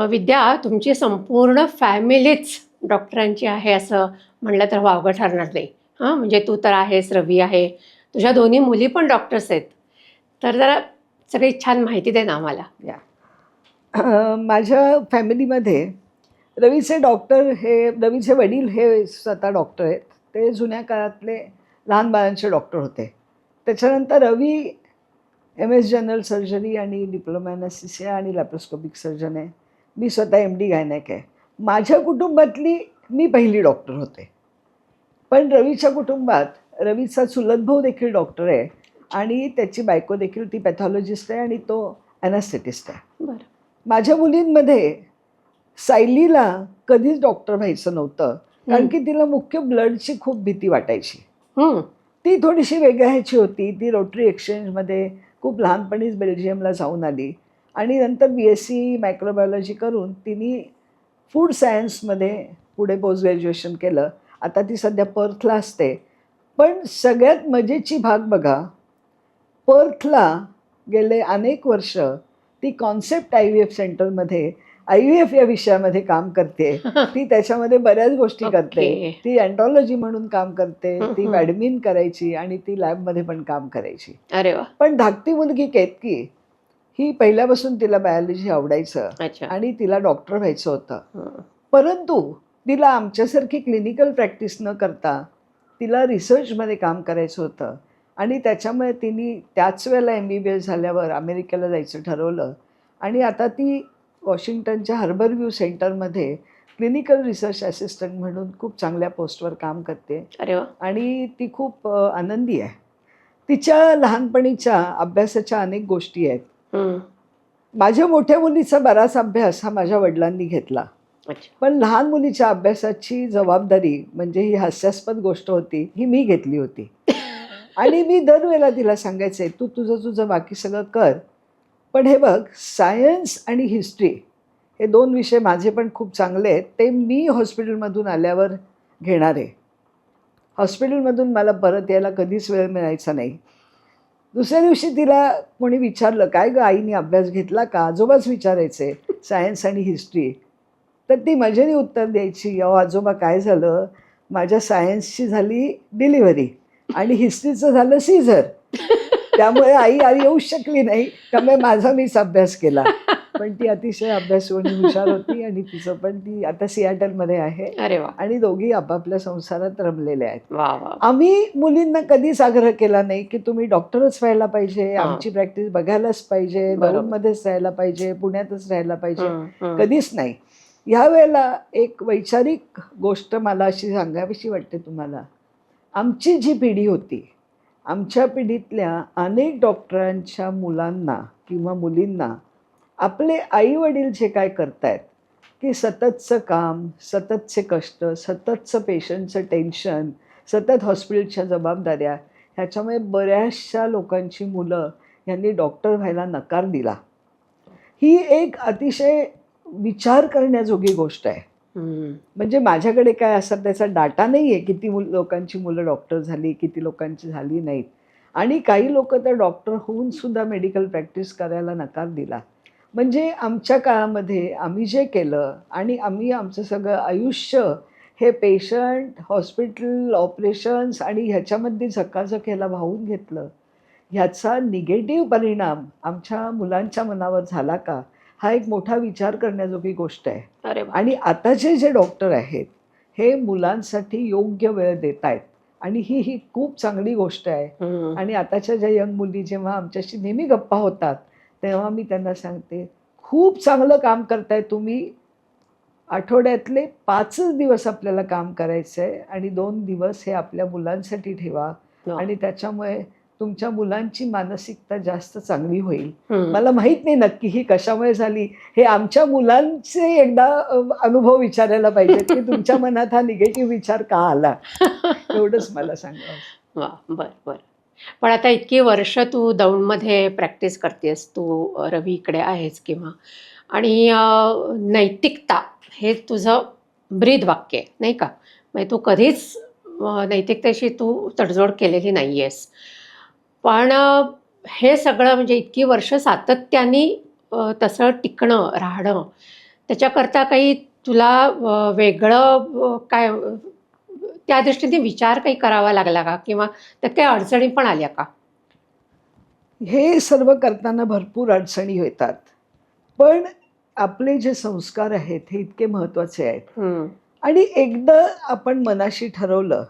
विद्या, तुमची संपूर्ण फॅमिलीच डॉक्टरांची आहे असं म्हणलं तर वावगं ठरणार नाही. म्हणजे तू तर आहेस, रवी आहे, तुझ्या 2 मुली पण डॉक्टर्स आहेत. तर जरा सगळी छान माहिती दे ना आम्हाला. माझ्या फॅमिलीमध्ये रवीचे वडील हे स्वतः डॉक्टर आहेत. ते जुन्या काळातले लहान बाळांचे डॉक्टर होते. त्याच्यानंतर रवी MS जनरल सर्जरी आणि डिप्लोमा ॲनेस्थेसिया आणि लॅप्रोस्कोपिक सर्जन आहे. मी स्वतः MD गायनेक आहे. माझ्या कुटुंबातली मी पहिली डॉक्टर होते. पण रवीच्या कुटुंबात रवीचा चुलत भाऊ देखील डॉक्टर आहे आणि त्याची बायको देखील ती पॅथॉलॉजिस्ट आहे आणि तो ॲनेस्थेटिस्ट आहे. बरं. माझ्या मुलींमध्ये सायलीला कधीच डॉक्टर व्हायचं नव्हतं, कारण की तिला मुख्य ब्लडची खूप भीती वाटायची. ती थोडीशी वेगळ्या ह्याची होती. ती रोटरी एक्सचेंजमध्ये खूप लहानपणीच बेल्जियमला जाऊन आली आणि नंतर BSc मायक्रोबायोलॉजी करून तिने फूड सायन्समध्ये पुढे पोस्ट ग्रॅज्युएशन केलं. आता ती सध्या पर्थला असते. पण सगळ्यात मजेची भाग बघा, पर्थला गेले अनेक वर्ष ती कॉन्सेप्ट IVF सेंटरमध्ये IVF या विषयामध्ये काम करते. ती त्याच्यामध्ये बऱ्याच गोष्टी करते. ओके. ती अँड्रॉलॉजी म्हणून काम करते, ती ॲडमिन करायची आणि ती लॅबमध्ये पण काम करायची. अरे वा. पण धाकटी मुलगी केतकी ही पहिल्यापासून तिला बायोलॉजी आवडायचं अच्छा. आणि तिला डॉक्टर व्हायचं होतं. हं. परंतु तिला आमच्यासारखी क्लिनिकल प्रॅक्टिस न करता तिला रिसर्चमध्ये काम करायचं होतं आणि त्याच्यामुळे तिने त्याच वेळेला MBBS झाल्यावर अमेरिकेला जायचं ठरवलं आणि आता ती वॉशिंग्टनच्या हार्बरव्ह्यू सेंटरमध्ये क्लिनिकल रिसर्च असिस्टंट म्हणून खूप चांगल्या पोस्टवर काम करते अरे वा. आणि ती खूप आनंदी आहे. तिच्या लहानपणीच्या अभ्यासाच्या अनेक गोष्टी आहेत. हं. माझ्या मोठ्या मुलीचा बराच अभ्यास हा माझ्या वडिलांनी घेतला. अच्छा. पण लहान मुलीच्या अभ्यासाची जबाबदारी म्हणजे ही हास्यास्पद गोष्ट होती, ही मी घेतली होती. आणि मी दरवेळेला तिला सांगायचे, तू तुझं बाकी सगळं कर, पण हे बघ, सायन्स आणि हिस्ट्री हे 2 विषय माझे पण खूप चांगले आहेत, ते मी हॉस्पिटलमधून आल्यावर घेणार आहे. हॉस्पिटलमधून मला परत यायला कधीच वेळ मिळायचा नाही. दुसऱ्या दिवशी तिला कोणी विचारलं, काय गं आईने अभ्यास घेतला का? आजोबाच विचारायचे सायन्स आणि हिस्ट्री. तर ती मजेने उत्तर द्यायची, अहो आजोबा काय झालं, माझ्या सायन्सची झाली डिलिव्हरी आणि हिस्ट्रीचं झालं सीझर, त्यामुळे आई येऊ शकली नाही, त्यामुळे माझा मीच अभ्यास केला. पण ती अतिशय अभ्यासू आणि हुशार होती आणि तिचं पण ती आता सियाटलमध्ये आहे अरे वा. आणि दोघी आपापल्या संसारात रमलेल्या आहेत. वा वा. आम्ही मुलींना कधीच आग्रह केला नाही की तुम्ही डॉक्टरच व्हायला पाहिजे, आमची प्रॅक्टिस बघायलाच पाहिजे, बरोबर. दौंडमध्येच राहायला पाहिजे, पुण्यातच राहायला पाहिजे, हं. कधीच नाही. ह्या वेळेला एक वैचारिक गोष्ट मला अशी सांगावीशी वाटते तुम्हाला. आमची जी पिढी होती, आमच्या पिढीतल्या अनेक डॉक्टरांच्या मुलांना किंवा मुलींना आपले आईवडील जे काय करतायत की सततचं काम, सततचे कष्ट, सततचं पेशंटचं टेन्शन, सतत हॉस्पिटलच्या जबाबदाऱ्या, ह्याच्यामुळे बऱ्याचशा लोकांची मुलं यांनी डॉक्टर व्हायला नकार दिला. ही एक अतिशय विचार करण्याजोगी गोष्ट आहे. म्हणजे माझ्याकडे काय असा त्याचा डाटा नाही आहे किती लोकांची मुलं डॉक्टर झाली, किती लोकांची झाली नाहीत. आणि काही लोक तर डॉक्टर होऊन सुद्धा मेडिकल प्रॅक्टिस करायला नकार दिला. म्हणजे आमच्या काळामध्ये आम्ही जे केलं आणि आम्ही आमचं सगळं आयुष्य हे पेशंट, हॉस्पिटल, ऑपरेशन्स आणि ह्याच्यामध्ये झकाझक ह्याला वाहून घेतलं, ह्याचा निगेटिव्ह परिणाम आमच्या मुलांच्या मनावर झाला का, हा एक मोठा विचार करण्याजोगी गोष्ट आहे. अरे वा. आणि आताचे जे डॉक्टर आहेत हे मुलांसाठी योग्य वेळ देत आहेत आणि ही खूप चांगली गोष्ट आहे. आणि आताच्या ज्या यंग मुली जेव्हा आमच्याशी नेहमी गप्पा होतात तेव्हा मी त्यांना सांगते, खूप चांगलं काम करताय तुम्ही. आठवड्यातले 5च दिवस आपल्याला काम करायचं आहे आणि 2 दिवस हे आपल्या मुलांसाठी ठेवा आणि त्याच्यामुळे तुमच्या मुलांची मानसिकता जास्त चांगली होईल. मला माहीत नाही नक्की ही कशामुळे झाली, हे आमच्या मुलांचे एकदा अनुभव विचारायला पाहिजे की तुमच्या मनात हा निगेटिव्ह विचार का आला, एवढंच मला सांगावं. वा. बर बर. पण आता इतकी वर्ष तू दौंडमध्ये प्रॅक्टिस करतेस, तू रवी इकडे आहेस किंवा, आणि नैतिकता हे तुझं ब्रीद वाक्य आहे नाही का. म्हणजे तू कधीच नैतिकतेशी तू तडजोड केलेली नाही आहेस. पण हे सगळं म्हणजे इतकी वर्ष सातत्याने तसं टिकणं, राहणं, त्याच्याकरता काही तुला वेगळं काय त्या दृष्टीने विचार काही करावा लागला का, किंवा त्यात काही अडचणी पण आल्या का? हे सर्व करताना भरपूर अडचणी येतात, पण आपले जे संस्कार आहेत हे इतके महत्वाचे आहेत. हं. आणि एकदा आपण मनाशी ठरवलं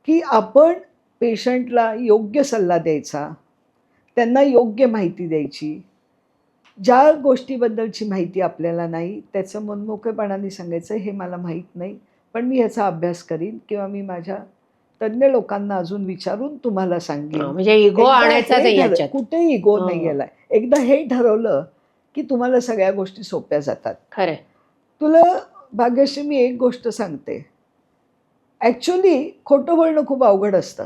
की आपण पेशंटला योग्य सल्ला द्यायचा, त्यांना योग्य माहिती द्यायची. ज्या गोष्टीबद्दलची माहिती आपल्याला नाही, त्याचं मनमोकळेपणाने सांगायचं, "हे मला माहीत नाही, पण मी ह्याचा अभ्यास करीन किंवा मी माझ्या तज्ञ लोकांना अजून विचारून तुम्हाला सांगेन." म्हणजे इगो आणायचा नाही याच्यात. कुठेही इगो हो, नाही हो. गेलाय. एकदा हे ठरवलं, की तुम्हाला सगळ्या गोष्टी सोप्या जातात. खरंय. तुला भाग्यश्री मी एक गोष्ट सांगते. ॲक्चुअली खोटं बोलणं खूप अवघड असतं.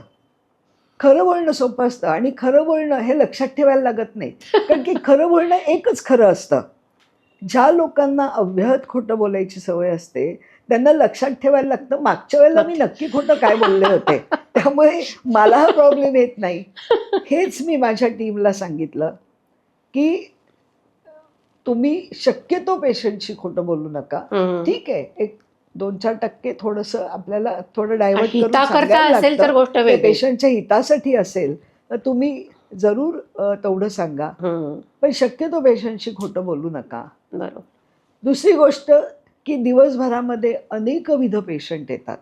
खरं बोलणं सोपं असतं आणि खरं बोलणं हे लक्षात ठेवायला लागत नाही. कारण की खरं बोलणं एकच खरं असतं. ज्या लोकांना अव्याहत खोटं बोलायची सवय असते, त्यांना लक्षात ठेवायला लागतं, मागच्या वेळेला मी नक्की खोटं काय बोलले होते. त्यामुळे मला हा प्रॉब्लेम येत नाही. हेच मी माझ्या टीमला सांगितलं, की तुम्ही शक्यतो पेशंटशी खोटं बोलू नका. हं. ठीक आहे, एक 2-4% थोडंसं आपल्याला थोडं डायव्हर्ट करून हिताकरता सांगायला असेल तर लागतं. गोष्ट ते वेगळी. पेशंटच्या हितासाठी असेल, तर तुम्ही जरूर तेवढं सांगा. हं. पण शक्यतो पेशंटशी खोटं बोलू नका. बरोबर. दुसरी गोष्ट, की दिवसभरामध्ये अनेकविध पेशंट येतात.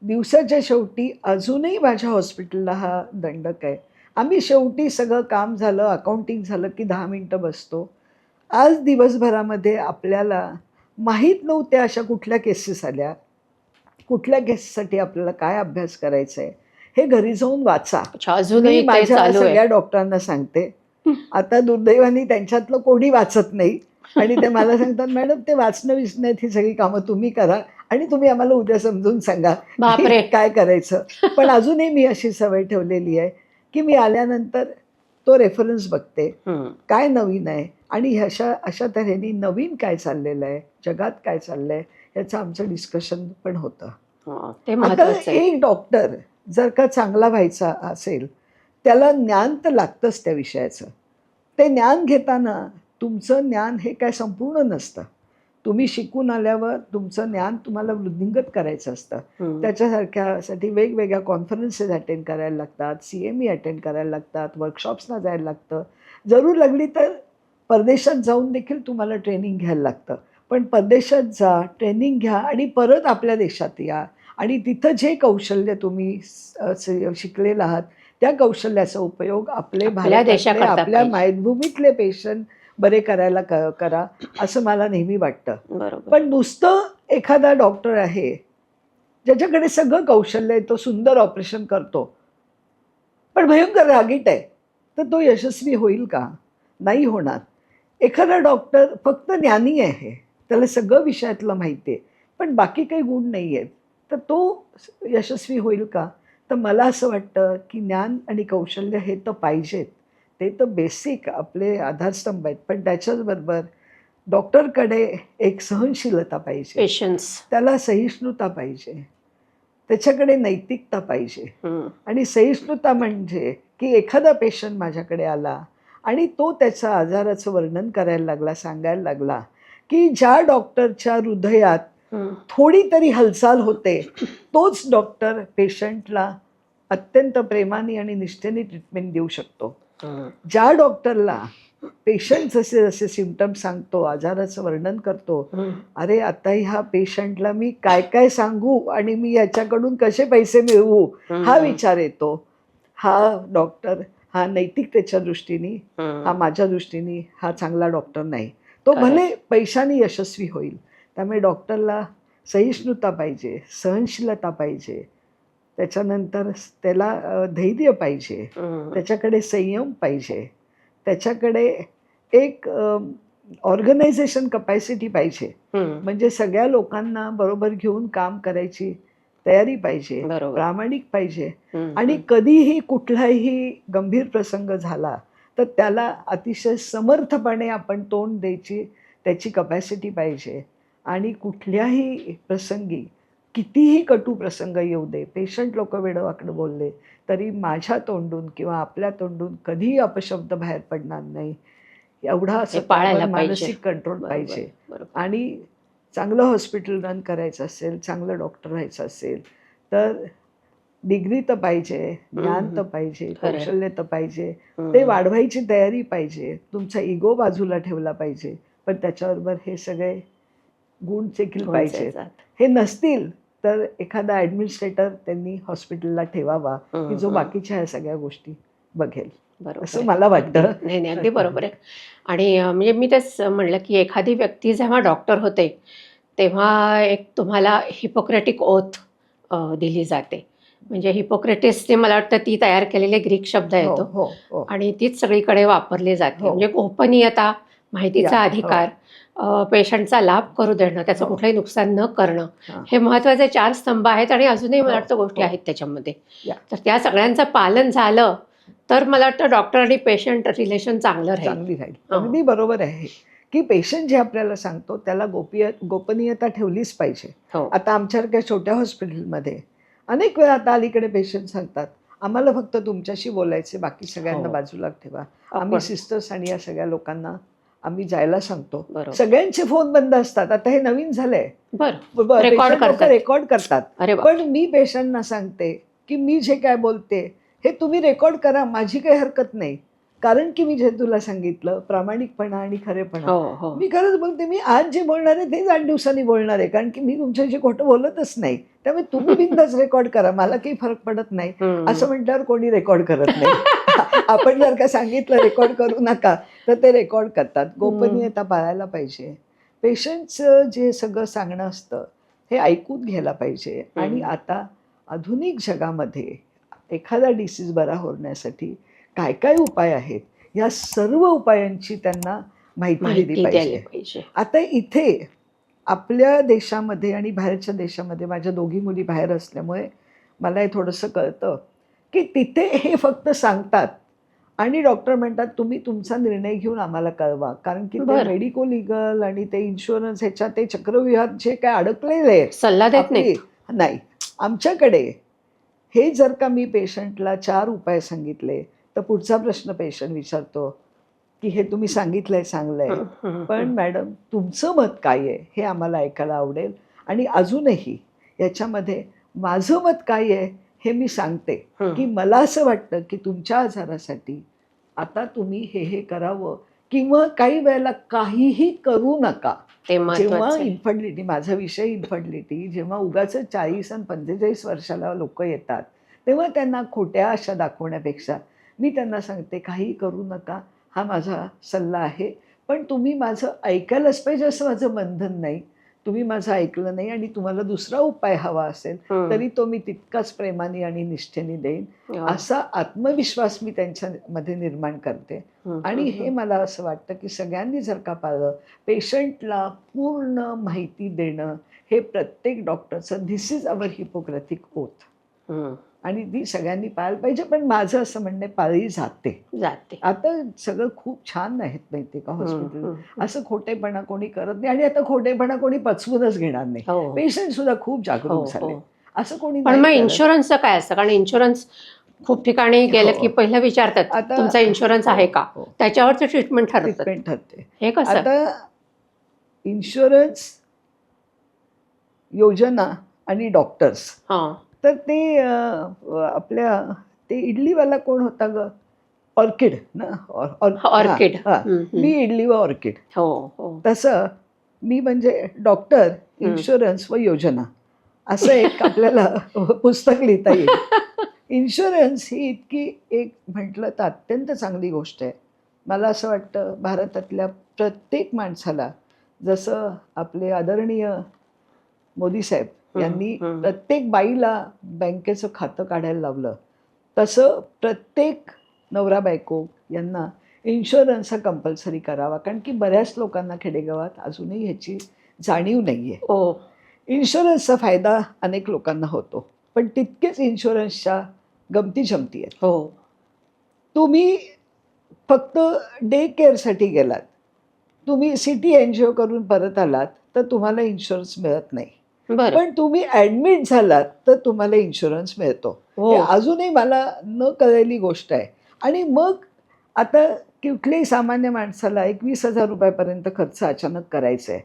दिवसाच्या शेवटी अजूनही माझ्या हॉस्पिटलला हा दंडक आहे. आम्ही शेवटी सगळं काम झालं, अकाउंटिंग झालं, की 10 मिनिटं बसतो. आज दिवसभरामध्ये आपल्याला माहीत नव्हत्या अशा कुठल्या केसेस आल्या, कुठल्या केससाठी आपल्याला काय अभ्यास करायचा आहे, हे घरी जाऊन वाचा. अच्छा, मी अजूनही ते माझ्या चालू आहे. सगळ्या डॉक्टरांना सांगते. आता दुर्दैवाने त्यांच्यातलं कोणी वाचत नाही आणि ते मला सांगतात, "मॅडम ते वाचणं-विचणं ही सगळी कामं तुम्ही करा आणि तुम्ही आम्हाला उद्या समजून सांगा की बापरे! काय करायचं." पण अजूनही मी अशी सवय ठेवलेली आहे, की मी आल्यानंतर तो रेफरन्स बघते. हं. काय नवीन आहे आणि अशा तऱ्हेने नवीन काय चाललेलं आहे, जगात काय चाललंय, याचं आमचं डिस्कशन पण होतं. हां, ते आता महत्वाचं आहे. एक डॉक्टर जर का चांगला व्हायचा असेल, त्याला ज्ञान तर लागतंच त्या विषयाचं. ते ज्ञान घेताना तुमचं ज्ञान हे काय संपूर्ण नसतं. तुम्ही शिकून आल्यावर तुमचं ज्ञान तुम्हाला वृद्धिंगत करायचं असतं. हं. त्याच्यासारख्यासाठी वेगवेगळ्या कॉन्फरन्सेस अटेंड करायला लागतात, CME अटेंड करायला लागतात, वर्कशॉप्सना जायला लागतं. जरूर लागली तर परदेशात जाऊन देखील तुम्हाला ट्रेनिंग घ्यायला लागतं. पण परदेशात जा, ट्रेनिंग घ्या आणि परत आपल्या देशात या आणि तिथं जे कौशल्य तुम्ही शिकलेलं आहात, त्या कौशल्याचा उपयोग आपले आपल्या भारतातले, देशाकरता आपल्या पाहिजे. मायभूमीतले पेशंट बरे करायला करा, असं मला नेहमी वाटतं. बरोबर. पण नुसतं एखादा डॉक्टर आहे, ज्याच्याकडे सगळं कौशल्य आहे, तो सुंदर ऑपरेशन करतो, पण भयंकर रागीट आहे, तर तो यशस्वी होईल का? नाही होणार. एखादा डॉक्टर फक्त ज्ञानी आहे, त्याला सगळं विषयातलं माहिती आहे, पण बाकी काही गुण नाही आहेत, तर तो यशस्वी होईल का? तर मला असं वाटतं, की ज्ञान आणि कौशल्य हे तर पाहिजेत. ते तर बेसिक आपले आधारस्तंभ आहेत. पण त्याच्याचबरोबर डॉक्टरकडे एक सहनशीलता पाहिजे. पेशन्स. त्याला सहिष्णुता पाहिजे. त्याच्याकडे नैतिकता पाहिजे. हं. आणि सहिष्णुता म्हणजे, की एखादा पेशंट माझ्याकडे आला आणि तो त्याच्या आजाराचं वर्णन करायला लागला, सांगायला लागला, की ज्या डॉक्टरच्या हृदयात हं. थोडी तरी हालचाल होते, तोच डॉक्टर पेशंटला अत्यंत प्रेमाने आणि निष्ठेने ट्रीटमेंट देऊ शकतो. हं. ज्या डॉक्टरला पेशंट जसे सिम्प्टम्स सांगतो, आजाराचं वर्णन करतो, हं. अरे आता ह्या पेशंटला मी काय काय सांगू आणि मी याच्याकडून कसे पैसे मिळवू, हा हं. विचार येतो. हा डॉक्टर हा नैतिकतेच्या दृष्टीने, हा हं. माझ्या दृष्टीने हा चांगला डॉक्टर नाही. तो खरंय. भले पैशाने यशस्वी होईल. त्यामुळे डॉक्टरला सहिष्णुता पाहिजे, सहनशीलता पाहिजे. त्याच्यानंतर त्याला धैर्य पाहिजे. हं. त्याच्याकडे संयम पाहिजे. त्याच्याकडे एक ऑर्गनायझेशन कपॅसिटी पाहिजे. हं. म्हणजे सगळ्या लोकांना बरोबर घेऊन काम करायची तयारी पाहिजे. बरोबर. प्रामाणिक पाहिजे हं. आणि हं. कधीही कुठलाही गंभीर प्रसंग झाला, तर त्याला अतिशय समर्थपणे आपण तोंड द्यायची त्याची कपॅसिटी पाहिजे आणि कुठल्याही प्रसंगी कितीही कटू प्रसंग येऊ दे, पेशंट लोकं वेडं-वाकडं बोलले, तरी माझ्या तोंडून किंवा आपल्या तोंडून कधीही अपशब्द बाहेर पडणार नाही. एवढा हे पाळायला स्वतःवर पाहिजे. मानसिक कंट्रोल बरोबर. पाहिजे. बरोबर. आणि चांगलं हॉस्पिटल रन करायचं असेल, चांगलं डॉक्टर व्हायचं असेल, तर डिग्री तर पाहिजे, ज्ञान हं. तर पाहिजे, खरंय. कौशल्य तर पाहिजे. ते हं. वाढवायची तयारी पाहिजे. तुमचा इगो बाजूला ठेवला पाहिजे. पण त्याच्याबरोबर हे सगळे गुण देखील गुण पाहिजेत. जात. हे नसतील तर एखादा ॲडमिनिस्ट्रेटर त्यांनी हॉस्पिटलला ठेवावा की जो बाकीच्या ह्या सगळ्या गोष्टी बघेल, बरोबर असं आहे. मला अगदी. वाटतं. नाही, नाही. अगदी बरोबर आहे. आणि म्हणजे मी तेच म्हणलं, की एखादी व्यक्ती जेव्हा डॉक्टर होते, तेव्हा एक तुम्हाला हिपोक्रेटिक ओथ दिली जाते. म्हणजे हिपोक्रेटिसने मला वाटतं ती तयार केलेले ग्रीक शब्द आहे हो तो. हो हो आणि तीच सगळीकडे वापरली जाते. हो म्हणजे गोपनीयता, या माहितीचा हो अधिकार, पेशंटचा लाभ करू देणं, त्याचं हो कुठलंही नुकसान न करणं, हां हे महत्त्वाचे 4 स्तंभ आहेत आणि अजूनही मला हो वाटतं गोष्टी हो आहेत त्याच्यामध्ये. या तर त्या सगळ्यांचं पालन झालं, तर मला वाटतं डॉक्टर आणि पेशंट रिलेशन चांगलं राहील. चांगली राहील. हां. अगदी बरोबर आहे की पेशंट जे आपल्याला सांगतो त्याला गोपनीयता ठेवलीच पाहिजे. हो. आता आमच्यासारख्या छोट्या हॉस्पिटलमध्ये अनेक वेळा आता अलीकडे पेशंट सांगतात, आम्हाला फक्त तुमच्याशी बोलायचे, बाकी सगळ्यांना हो. बाजूला ठेवा. आम्ही आपण सिस्टर्स आणि या सगळ्या लोकांना आम्ही जायला सांगतो. बरोबर. सगळ्यांचे फोन बंद असतात. आता हे नवीन झालंय. बरं. रेकॉर्ड पेशंट लोक करतात. रेकॉर्ड करतात. अरे पण बापरे! मी पेशंटना सांगते की मी जे काय बोलते हे तुम्ही रेकॉर्ड करा, माझी काही हरकत नाही. कारण की मी जे तुला सांगितलं प्रामाणिकपणा आणि खरेपणा, हो, हो. मी खरंच बोलते. मी आज जे बोलणार आहे तेच 8 दिवसांनी बोलणार आहे, कारण की मी तुमच्याशी खोटं बोलतच नाही. त्यामुळे तुम्ही बिनधास्त रेकॉर्ड करा, मला काही फरक पडत नाही. असं म्हटल्यावर कोणी रेकॉर्ड करत नाही. आपण जर का सांगितलं रेकॉर्ड करू नका तर ते रेकॉर्ड करतात. गोपनीयता पाळायला पाहिजे. पेशंटचं जे सगळं सांगणं असतं हे ऐकून घ्यायला पाहिजे. आणि आता आधुनिक जगामध्ये एखादा डिसीज बरा होण्यासाठी काय काय उपाय आहेत, या सर्व उपायांची त्यांना माहिती दिली माहिती द्यायला पाहिजे. पाहिजे. आता इथे आपल्या देशामध्ये आणि बाहेरच्या देशामध्ये, माझ्या दोघी मुली बाहेर असल्यामुळे मला हे थोडंसं कळतं की तिथे हे फक्त सांगतात आणि डॉक्टर म्हणतात तुम्ही तुमचा निर्णय घेऊन आम्हाला कळवा, कारण की ते बरं. मेडिको लिगल आणि ते इन्शुरन्स ह्याच्यात ते चक्रव्यूहात जे काय अडकलेले आहेत सल्ला देत आपली नाहीत. नाही. आमच्याकडे हे जर का मी पेशंटला 4 उपाय सांगितले तर पुढचा प्रश्न पेशंट विचारतो की हे तुम्ही सांगितलंय चांगलंय, हं, हं, पण हं. मॅडम तुमचं मत काय आहे हे आम्हाला ऐकायला आवडेल. आणि अजूनही याच्यामध्ये माझं मत काय आहे हे मी सांगते की हं. मला असं वाटतं की तुमच्या आजारासाठी आता तुम्ही हे करावं किंवा काही वेळेला काहीही करू नका. ते जेव्हा महत्वाचं आहे. इन्फर्टिलिटी, माझा विषय इन्फर्टिलिटी, जेव्हा उगाच 40 आणि 45 वर्षाला लोक येतात तेव्हा त्यांना खोट्या आशा दाखवण्यापेक्षा मी त्यांना सांगते काही करू नका, हा माझा सल्ला आहे. पण तुम्ही माझं ऐकायलाच पाहिजे असं माझं बंधन नाही. तुम्ही माझं ऐकलं नाही आणि तुम्हाला दुसरा उपाय हवा असेल तरी तो मी तितकाच प्रेमाने आणि निष्ठेने देईन, असा आत्मविश्वास मी त्यांच्यामध्ये निर्माण करते. आणि हे मला असं वाटतं की सगळ्यांनी जर का पाळलं, पेशंटला पूर्ण माहिती देणं हे प्रत्येक डॉक्टरचं, this is our Hippocratic oath, आणि ती सगळ्यांनी पाळायला पाहिजे. पण माझं असं म्हणणं पाळली जाते. आता सगळं खूप छान आहेत माहिती का हॉस्पिटल, असं खोटेपणा कोणी करत नाही आणि आता खोटेपणा कोणी पचवूनच घेणार नाही. हो. पेशंट सुद्धा खूप हो, जागरूक झाले. हो. असं कोणी पण मग नाही करत. इन्शुरन्सचं काय असतं? कारण इन्शुरन्स खूप ठिकाणी गेलं की हो. पहिलं विचारतात, आता तुमचा इन्शुरन्स हो, आहे का? हो. त्याच्यावरचं ट्रीटमेंट ठरवतात. ट्रीटमेंट ठरते. हे कसं? आता इन्शुरन्स योजना आणि डॉक्टर्स, हां. तर ते आपल्या ते इडलीवाला कोण होता ग? ऑर्किड ना? ऑर्किड. हां, मी इडली व ऑर्किड. हो, हो. तसं मी म्हणजे डॉक्टर, इन्शुरन्स व योजना, असं एक आपल्याला पुस्तक लिहिता येईल. इन्शुरन्स ही इतकी एक म्हटलं तर अत्यंत चांगली गोष्ट आहे. मला असं वाटतं भारतातल्या प्रत्येक माणसाला, जसं आपले आदरणीय मोदी साहेब यांनी प्रत्येक बाईला बँकेचं खातं काढायला लावलं, तसं प्रत्येक नवरा बायको यांना इन्शुरन्स हा कंपल्सरी करावा. कारण की बऱ्याच लोकांना खेडेगावात अजूनही ह्याची जाणीव नाही आहे. हो. इन्शुरन्सचा फायदा अनेक लोकांना होतो, पण तितकेच इन्शुरन्सच्या गमती जमती आहेत. हो. तुम्ही फक्त डे केअरसाठी गेलात, तुम्ही सिटी एनजीओ करून परत आलात तर तुम्हाला इन्शुरन्स मिळत नाही. बरं. पण तुम्ही ॲडमिट झालात तर तुम्हाला इन्शुरन्स मिळतो. हो. हे अजूनही मला न कळलेली गोष्ट आहे. आणि मग आता कुठल्याही सामान्य माणसाला एक 20,000 रुपयापर्यंत खर्च अचानक करायचा आहे,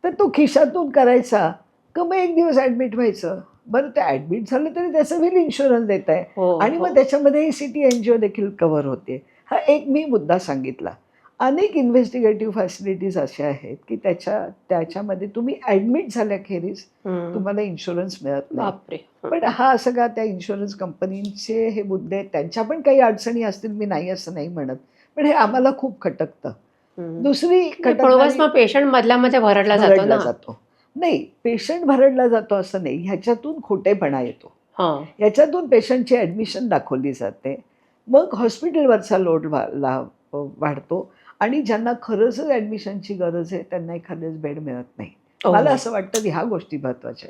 तर तो खिशातून करायचा का मग एक दिवस ॲडमिट व्हायचं? बरं, ते ॲडमिट झालं तरी त्याचं बिल इन्शुरन्स देत आहे हो, आणि हो. मग त्याच्यामध्ये सिटी एनजीओ देखील कव्हर होते. हा एक मी मुद्दा सांगितला. अनेक इन्व्हेस्टिगेटिव्ह फॅसिलिटीज अशा आहेत की त्याच्यामध्ये तुम्ही ॲडमिट झाल्याखेरीज तुम्हाला इन्शुरन्स मिळत नाही. बापरे. पण हा सगळा त्या इन्शुरन्स कंपनीचे हे मुद्दे आहेत. त्यांच्या पण काही अडचणी असतील, मी नाही असं नाही म्हणत, पण हे आम्हाला खूप खटकतं. दुसरी पळवास मग पेशंट मधल्या मध्ये भरडला जातो. नाही, पेशंट भरडला जातो असं नाही, ह्याच्यातून खोटेपणा येतो. ह्याच्यातून पेशंटची ॲडमिशन दाखवली जाते, मग हॉस्पिटलवरचा लोड वाढतो आणि ज्यांना खरंच ॲडमिशनची गरज आहे त्यांना एखाद्याच बेड मिळत नाही. मला असं वाटतं की ह्या गोष्टी महत्त्वाच्या.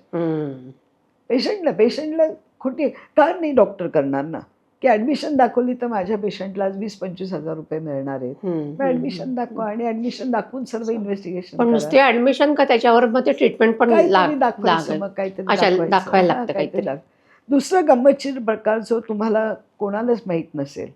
पेशंटला खोटी का नाही डॉक्टर करणार ना, की ॲडमिशन दाखवली तर माझ्या पेशंटला 20-25 हजार रुपये मिळणार आहेत. मग ॲडमिशन दाखवा आणि ॲडमिशन दाखवून सर्व इन्व्हेस्टिगेशन पण नुसते ॲडमिशन का त्याच्यावर मग ते ट्रीटमेंट पण दाखवायचं, मग काहीतरी दाखवायला लागतं. दुसरा गंमतशीर प्रकार जो तुम्हाला कोणालाच माहीत नसेल,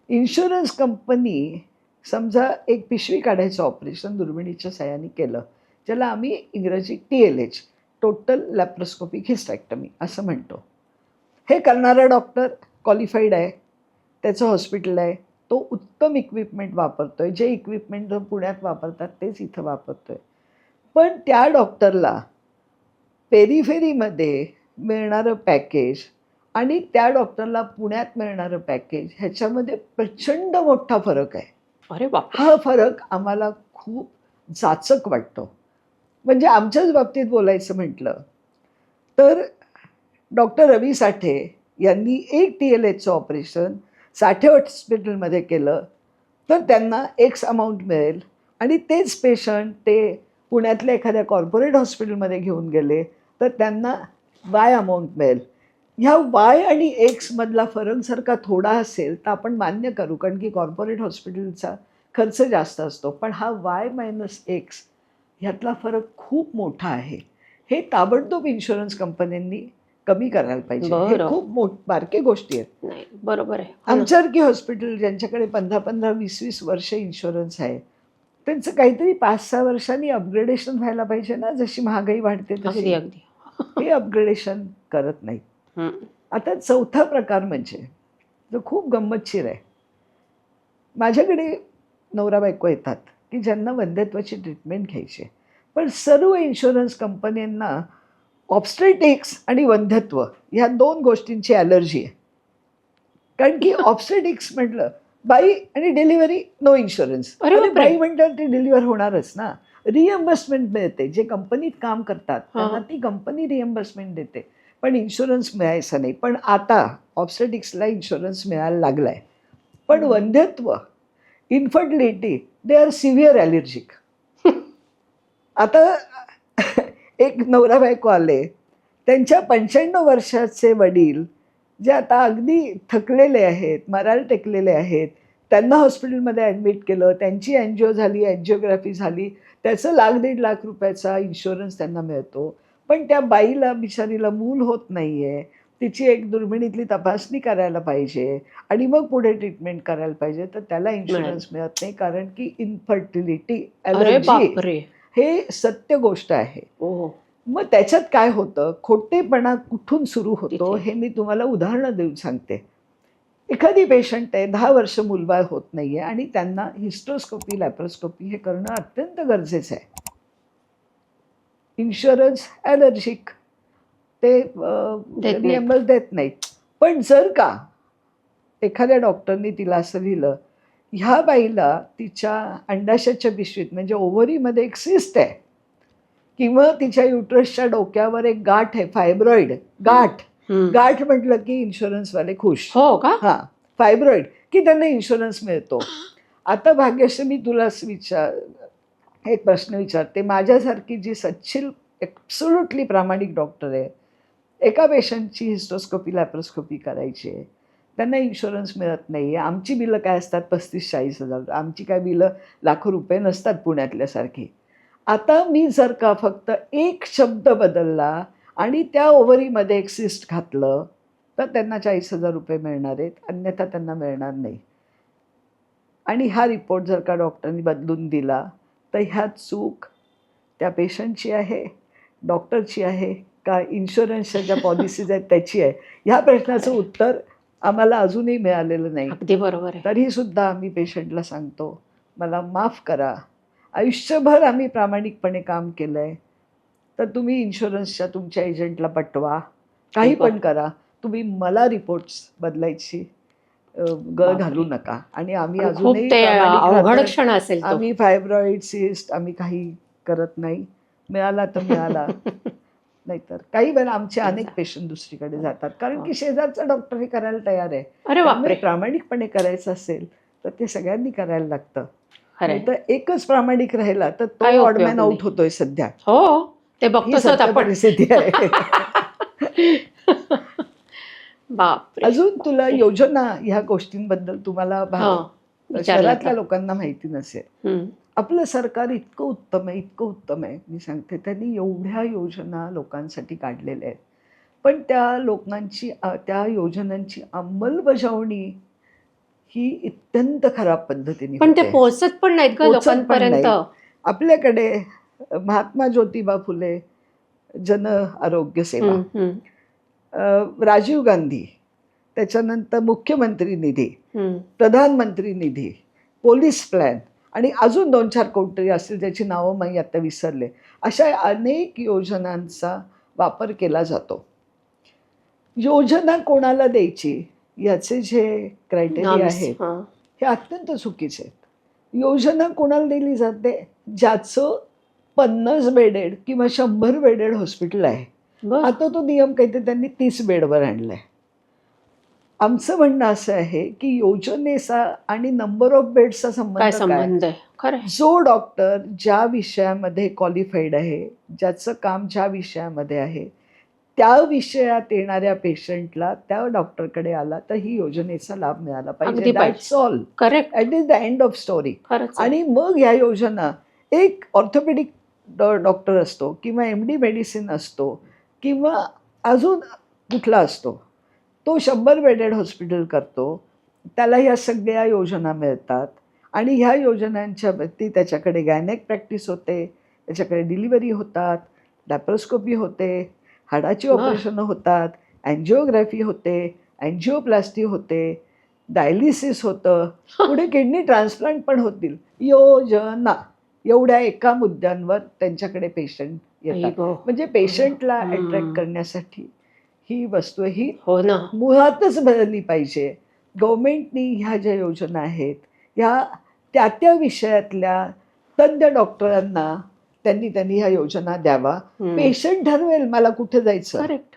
इन्शुरन्स कंपनी समजा एक पिशवी काढायचं ऑपरेशन दुर्बिणीच्या साहाय्याने केलं, ज्याला आम्ही इंग्रजी TLH टोटल लॅप्रोस्कोपिक हिस्टेक्टमी असं म्हणतो. हे करणारा डॉक्टर क्वालिफाईड आहे, त्याचं हॉस्पिटल आहे, तो उत्तम इक्विपमेंट वापरतोय, जे इक्विपमेंट पुण्यात वापरतात तेच इथं वापरतोय. पण त्या डॉक्टरला पेरिफेरीमध्ये मिळणारं पॅकेज आणि त्या डॉक्टरला पुण्यात मिळणारं पॅकेज ह्याच्यामध्ये प्रचंड मोठा फरक आहे. अरे बाप. हा फरक आम्हाला खूप जाचक वाटतो. म्हणजे आमच्याच बाबतीत बोलायचं म्हटलं तर डॉक्टर रवी साठे यांनी एक TLHचं ऑपरेशन साठे हॉस्पिटलमध्ये केलं तर त्यांना एक्स अमाऊंट मिळेल आणि तेच पेशंट ते पुण्यातल्या एखाद्या कॉर्पोरेट हॉस्पिटलमध्ये घेऊन गेले तर त्यांना Y अमाऊंट मिळेल. ह्या Y आणि X मधला फरक जर का थोडा असेल तर आपण मान्य करू, कारण की कॉर्पोरेट हॉस्पिटलचा खर्च जास्त असतो, पण हा Y-X ह्यातला फरक खूप मोठा आहे. हे ताबडतोब इन्शुरन्स कंपन्यांनी कमी करायला पाहिजे. हे खूप बारके गोष्टी आहेत. बरोबर आहे. आमच्यासारखी हॉस्पिटल ज्यांच्याकडे 15-15, 20-20 वर्ष इन्शुरन्स आहे, त्यांचं काहीतरी 5-6 वर्षांनी अपग्रेडेशन व्हायला पाहिजे ना, जशी महागाई वाढते तशी. हे अपग्रेडेशन करत नाहीत. आता चौथा प्रकार म्हणजे जो खूप गंमतशीर आहे, माझ्याकडे नवरा बायको येतात की ज्यांना वंध्यत्वाची ट्रीटमेंट घ्यायची आहे, पण सर्व इन्शुरन्स कंपन्यांना ऑब्स्टेट्रिक्स आणि वंध्यत्व ह्या 2 गोष्टींची ॲलर्जी आहे. कारण की ऑब्स्टेट्रिक्स म्हटलं बाई आणि डिलिव्हरी नो इन्शुरन्स. बाई म्हटलं ती डिलिव्हर होणारच ना. रिएम्बर्समेंट मिळते, जे कंपनीत काम करतात त्यांना ती कंपनी रिएम्बर्समेंट देते, पण इन्शुरन्स मिळायचा नाही. पण आता ऑब्स्टेट्रिक्सला इन्शुरन्स मिळायला लागला आहे. पण वंध्यत्व, infertility, they are severe allergic. आता एक नवरा बायको आले, त्यांच्या 95 वर्षाचे वडील जे आता अगदी थकलेले आहेत, मराल टेकलेले आहेत, त्यांना हॉस्पिटलमध्ये ॲडमिट केलं, त्यांची एन्जिओ झाली, एन्जिओग्राफी झाली, त्याचं 1,00,000-1.5 लाख रुपयाचा इन्शुरन्स त्यांना मिळतो. पण त्या बाईला बिचारीला मूल होत नाही आहे, तिची एक दुर्बिणीतली तपासणी करायला पाहिजे आणि मग पुढे ट्रीटमेंट करायला पाहिजे, तर त्याला इन्शुरन्स मिळत नाही, कारण की इन्फर्टिलिटी, ॲलर्जी हे सत्य गोष्ट आहे. मग त्याच्यात काय होतं, खोटेपणा कुठून सुरू होतो हे मी तुम्हाला उदाहरणं देऊन सांगते. एखादी पेशंट आहे, 10 वर्ष मुलबाळ होत नाही आहे आणि त्यांना हिस्ट्रोस्कोपी, लॅप्रोस्कोपी हे करणं अत्यंत गरजेचं आहे. इन्शुरन्स ॲलर्जिक, ते रिएम्बर्स देत नाहीत. पण जर का एखाद्या डॉक्टरनी तिला असं लिहिलं, ह्या बाईला तिच्या अंडाशयाच्या पिशवीत म्हणजे ओव्हरीमध्ये एक सिस्ट आहे किंवा तिच्या युट्रसच्या डोक्यावर एक गाठ आहे, फायब्रॉइड गाठ म्हटलं की इन्शुरन्सवाले खुश. हो का? हां, फायब्रॉइड की त्यांना इन्शुरन्स मिळतो. आता भाग्यश्री, मी तुला एक प्रश्न विचारते. माझ्यासारखी जी सच्चिल ॲब्सोल्युटली प्रामाणिक डॉक्टर आहे, एका पेशंटची हिस्ट्रोस्कोपी, लॅप्रोस्कोपी करायची आहे, त्यांना इन्शुरन्स मिळत नाही आहे. आमची बिलं काय असतात 35-40 हजार, आमची काय बिलं लाखो रुपये नसतात पुण्यातल्यासारखी. आता मी जर का फक्त एक शब्द बदलला आणि त्या ओव्हरीमध्ये एक सिस्ट घातलं तर त्यांना 40,000 रुपये मिळणार आहेत, अन्यथा त्यांना मिळणार नाही. आणि हा रिपोर्ट जर का डॉक्टरांनी बदलून दिला तर ह्यात चूक त्या पेशंटची आहे, डॉक्टरची आहे का इन्शुरन्सच्या ज्या पॉलिसीज आहेत त्याची आहे? ह्या प्रश्नाचं उत्तर आम्हाला अजूनही मिळालेलं नाही. अगदी बरोबर आहे. तरीसुद्धा आम्ही पेशंटला सांगतो, मला माफ करा, आयुष्यभर आम्ही प्रामाणिकपणे काम केलं आहे, तर तुम्ही इन्शुरन्सच्या तुमच्या एजंटला पटवा, काही पण करा, तुम्ही मला रिपोर्ट्स बदलायची गळ घालू बापरे. नका. आणि आम्ही पण खूप अजूनही ते प्रामाणिक अवघड राहतोय. क्षण असेल तो. आम्ही फायब्रॉइड सिस्ट आम्ही काही करत नाही. मिळाला तर मिळाला, नाहीतर काही वेळेला आमचे अनेक पेशंट दुसरीकडे जातात, कारण की शेजारचा डॉक्टर हे करायला तयार आहे. अरे त्यामुळे बापरे. प्रामाणिकपणे करायचं असेल तर ते सगळ्यांनी करायला लागतं. खरंय. नाहीतर एकच प्रामाणिक राहिला तर काही तो उपयोग ऑडमॅन नाही. आउट होतोय सध्या. हो, ते ही बघतोच आहोत सत्य आपण. परिस्थिती आहे. बापरे. अजून तुला योजना ह्या गोष्टींबद्दल तुम्हाला हो, विचारलं शहरातल्या तर. लोकांना माहिती नसेल. हं. आपलं सरकार इतकं उत्तम आहे, इतकं उत्तम आहे. मी सांगते, त्यांनी एवढ्या योजना लोकांसाठी काढलेल्या आहेत. पण त्या लोकांची त्या योजनांची अंमलबजावणी ही अत्यंत खराब पद्धतीने पण ते होते. पोहोचत पण नाहीत ग पोहोचत पण लोकांपर्यंत. नाही. आपल्याकडे महात्मा ज्योतिबा फुले जन आरोग्य सेवा, हं, हं, राजीव गांधी, त्याच्यानंतर मुख्यमंत्री निधी, हं. प्रधानमंत्री निधी, पोलीस प्लॅन आणि अजून 2-4 कोणतरी असतील ज्याची नावं मी आता विसरले. अशा अनेक योजनांचा वापर केला जातो. योजना कोणाला द्यायची याचे जे क्रायटेरिया नॉर्म्स. आहेत हां. हे अत्यंत चुकीचे आहेत. योजना कोणाला दिली जाते? ज्याचं 50 बेडेड किंवा 100 बेडेड हॉस्पिटल आहे. बरं. आता तो नियम काहीतरी त्यांनी 30 बेडवर आणलाय. आमचं म्हणणं असं आहे की योजनेचा आणि नंबर ऑफ बेडचा काय संबंध काय? संबंध आहे? खरंय. जो डॉक्टर ज्या विषयामध्ये क्वालिफाईड आहे, ज्याचं काम ज्या विषयामध्ये आहे, त्या विषयात येणाऱ्या पेशंटला त्या डॉक्टरकडे आला तर ही योजनेचा लाभ मिळाला पाहिजे. अगदी पाहिजे. That's all. Correct. That is the end of story. खरंच आहे. आणि मग ह्या योजना, एक ऑर्थोपेडिक डॉक्टर असतो किंवा MD मेडिसिन असतो किंवा अजून कुठला असतो, तो 100 बेडेड हॉस्पिटल करतो, त्याला ह्या सगळ्या योजना मिळतात आणि ह्या योजनांच्या त्याच्याकडे गायनेक प्रॅक्टिस होते, त्याच्याकडे डिलिव्हरी होतात, लॅप्रोस्कोपी होते, हाडाची ऑपरेशनं होतात, अँजिओग्राफी होते, अँजिओप्लास्टी होते, डायलिसिस होतं, पुढे किडनी ट्रान्सप्लांट पण होतील. योजना एवढ्या एका मुद्द्यांवर त्यांच्याकडे पेशंट आई येतात. गं. म्हणजे पेशंटला हं. अट्रॅक्ट करण्यासाठी ही वस्तू ही हो ना. मुळातच बदलली पाहिजे. गव्हर्नमेंटनी ह्या ज्या योजना आहेत ह्या त्या विषयातल्या तज्ज्ञ डॉक्टरांना त्यांनी ह्या योजना द्यावा. हं. पेशंट ठरवेल मला कुठे जायचं. करेक्ट.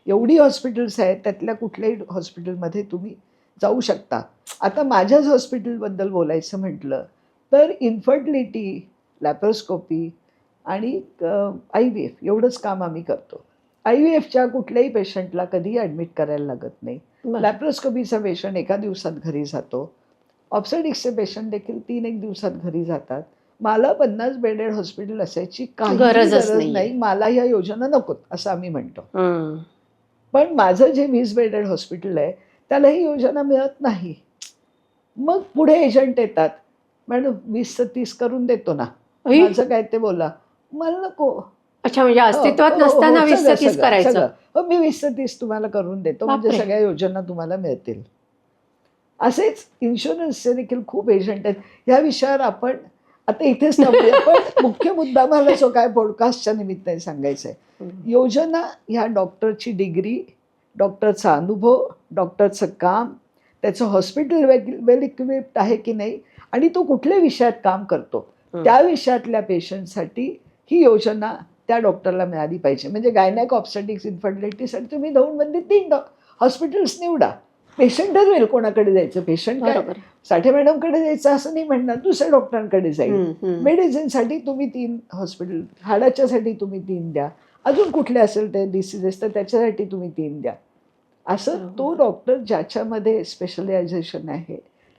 एवढी हॉस्पिटल्स आहेत, त्यातल्या कुठल्याही हॉस्पिटलमध्ये तुम्ही जाऊ शकता. आता माझ्याच हॉस्पिटलबद्दल बोलायचं म्हटलं तर इन्फर्टिलिटी, लॅप्रोस्कोपी आणि IVF एवढंच काम आम्ही करतो. IVFच्या कुठल्याही पेशंटला कधीही ॲडमिट करायला लागत नाही. बरं. लॅप्रोस्कोपीचा पेशंट एका दिवसात घरी जातो. ऑप्सेटिक्सचे पेशंट देखील 3-1 दिवसात घरी जातात. मला 50 बेडेड हॉस्पिटल असायची काही गरजच गरज नाहीये. नाही. मला ह्या योजना नकोत असं आम्ही म्हणतो. हं. पण माझं जे 20 बेडेड हॉस्पिटल आहे त्याला ही योजना मिळत नाही. मग पुढे एजंट येतात, मॅडम 20चं 30 करून देतो ना, आई. माझं काय ते बोला. मला नको. अच्छा, म्हणजे हो, अस्तित्वात हो, हो, नसताना हो, 20 सगळं, 30 सगळं, करायचं. सगळं. हो, मी 20चं 30 तुम्हाला करून देतो, म्हणजे बापरे. सगळ्या योजना तुम्हाला मिळतील. असेच इन्शुरन्सचे देखील खूप एजंट आहेत. ह्या विषयावर आपण आता इथेच थांबूया. पण मुख्य मुद्दा मला जो काय पॉडकास्टच्या निमित्ताने सांगायचा आहे, हं. योजना ह्या डॉक्टरची डिग्री, डॉक्टरचा अनुभव, डॉक्टरचं काम, त्याचं हॉस्पिटल वेल इक्विप्ड आहे की नाही आणि तो कुठल्या विषयात काम करतो, हं. त्या विषयातल्या पेशंटसाठी ही योजना त्या डॉक्टरला मिळाली पाहिजे. म्हणजे गायनॅक, ऑब्स्टेटिक्स, इन्फर्टिलिटीसाठी तुम्ही दौंडमध्ये 3 हॉस्पिटल्स निवडा. पेशंट ठरवेल कोणाकडे जायचं. पेशंट काय बरोबर. साठे मॅडमकडे जायचं असं नाही म्हणणार, दुसऱ्या डॉक्टरांकडे जाईल. हं, हं. मेडिसिनसाठी तुम्ही 3 हॉस्पिटल, हाडाच्यासाठी तुम्ही 3 द्या, अजून कुठले असेल ते डिसीजेस तर त्याच्यासाठी तुम्ही 3 द्या. असं तो डॉक्टर ज्याच्यामध्ये स्पेशलायझेशन आहे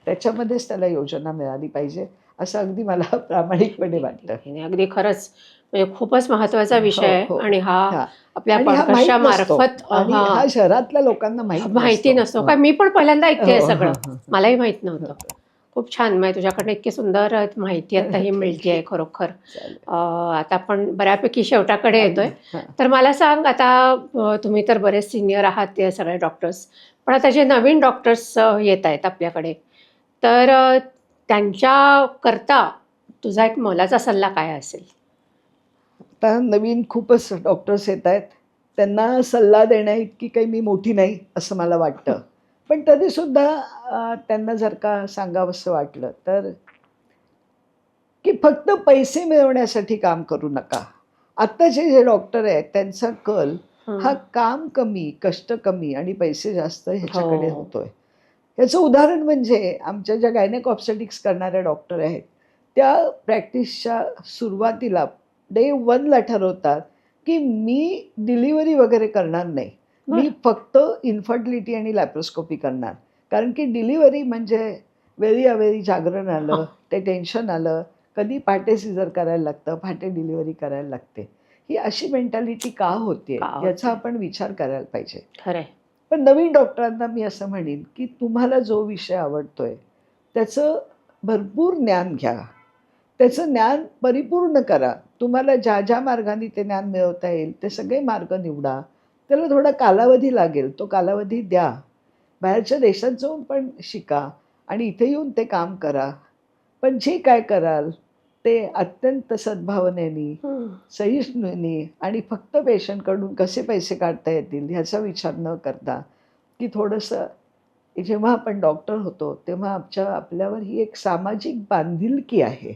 त्याच्यामध्येच त्याला योजना मिळाली पाहिजे असं अगदी मला प्रामाणिकपणे वाटतं. नाही, अगदी खरंच म्हणजे खूपच महत्वाचा विषय आहे. हो. आणि हा हा. आपल्या आणि हा माहित पॉडकास्टच्या नसतो. मार्फत आणि हा शहरातल्या लोकांना माहिती नसतो. काय मी पण पहिल्यांदा ऐकते सगळं. मलाही माहित नव्हतं. हो. खूप छान. म्हणजे तुझ्याकडनं इतकी सुंदर माहिती आता ही मिळतेय खरोखर. चालेल. आता आपण बऱ्यापैकी शेवटाकडे येतोय. हा. तर मला सांग, आता तुम्ही तर बरेच सिनियर आहात ते सगळे डॉक्टर्स, पण आता जे नवीन डॉक्टर्स येत आहेत आपल्याकडे, तर त्यांच्या करता तुझा एक मोलाचा सल्ला काय असेल? आता नवीन खूपच डॉक्टर्स येत आहेत. त्यांना सल्ला देण्या इतकी काही मी मोठी नाही असं मला वाटतं. पण तरीसुद्धा त्यांना जर का सांगावंसं वाटलं तर, की फक्त पैसे मिळवण्यासाठी काम करू नका. आत्ताचे जे डॉक्टर आहेत त्यांचा कल हा हं. काम कमी, कष्ट कमी आणि पैसे जास्त ह्याच्याकडे हो. होतोय. याचं उदाहरण म्हणजे आमच्या ज्या गायनेक ऑब्स्टेटिक्स करणाऱ्या डॉक्टर आहेत, त्या प्रॅक्टिसच्या सुरुवातीला डे 1ला ठरवतात, की मी डिलिव्हरी वगैरे करणार नाही. मी बरं. फक्त इन्फर्टिलिटी आणि लॅप्रोस्कोपी करणार. कारण की डिलिव्हरी म्हणजे वेळी अवेळी जागरण आलं, हां. ते टेन्शन आलं, कधी पहाटे सिझर करायला लागतं, पहाटे डिलिव्हरी करायला लागते. ही अशी मेंटॅलिटी का होतीये का याचा होते? आपण विचार करायला पाहिजे. खरं आहे. पण नवीन डॉक्टरांना मी असं म्हणेन, की तुम्हाला जो विषय आवडतोय, त्याचं भरपूर ज्ञान घ्या. त्याचं ज्ञान परिपूर्ण करा. तुम्हाला ज्या मार्गाने ते ज्ञान मिळवता येईल, ते सगळे मार्ग निवडा. त्याला थोडा कालावधी लागेल, तो कालावधी द्या. बाहेरच्या देशात जाऊन पण शिका आणि इथे येऊन ते काम करा. पण जे काय कराल, ते अत्यंत सद्भावनेने, हं. सहिष्णुतेने आणि फक्त पेशंटकडून कसे पैसे काढता येतील ह्याचा विचार न करता, की थोडंसं जेव्हा आपण डॉक्टर होतो, तेव्हा आपल्यावर ही एक सामाजिक बांधिलकी आहे,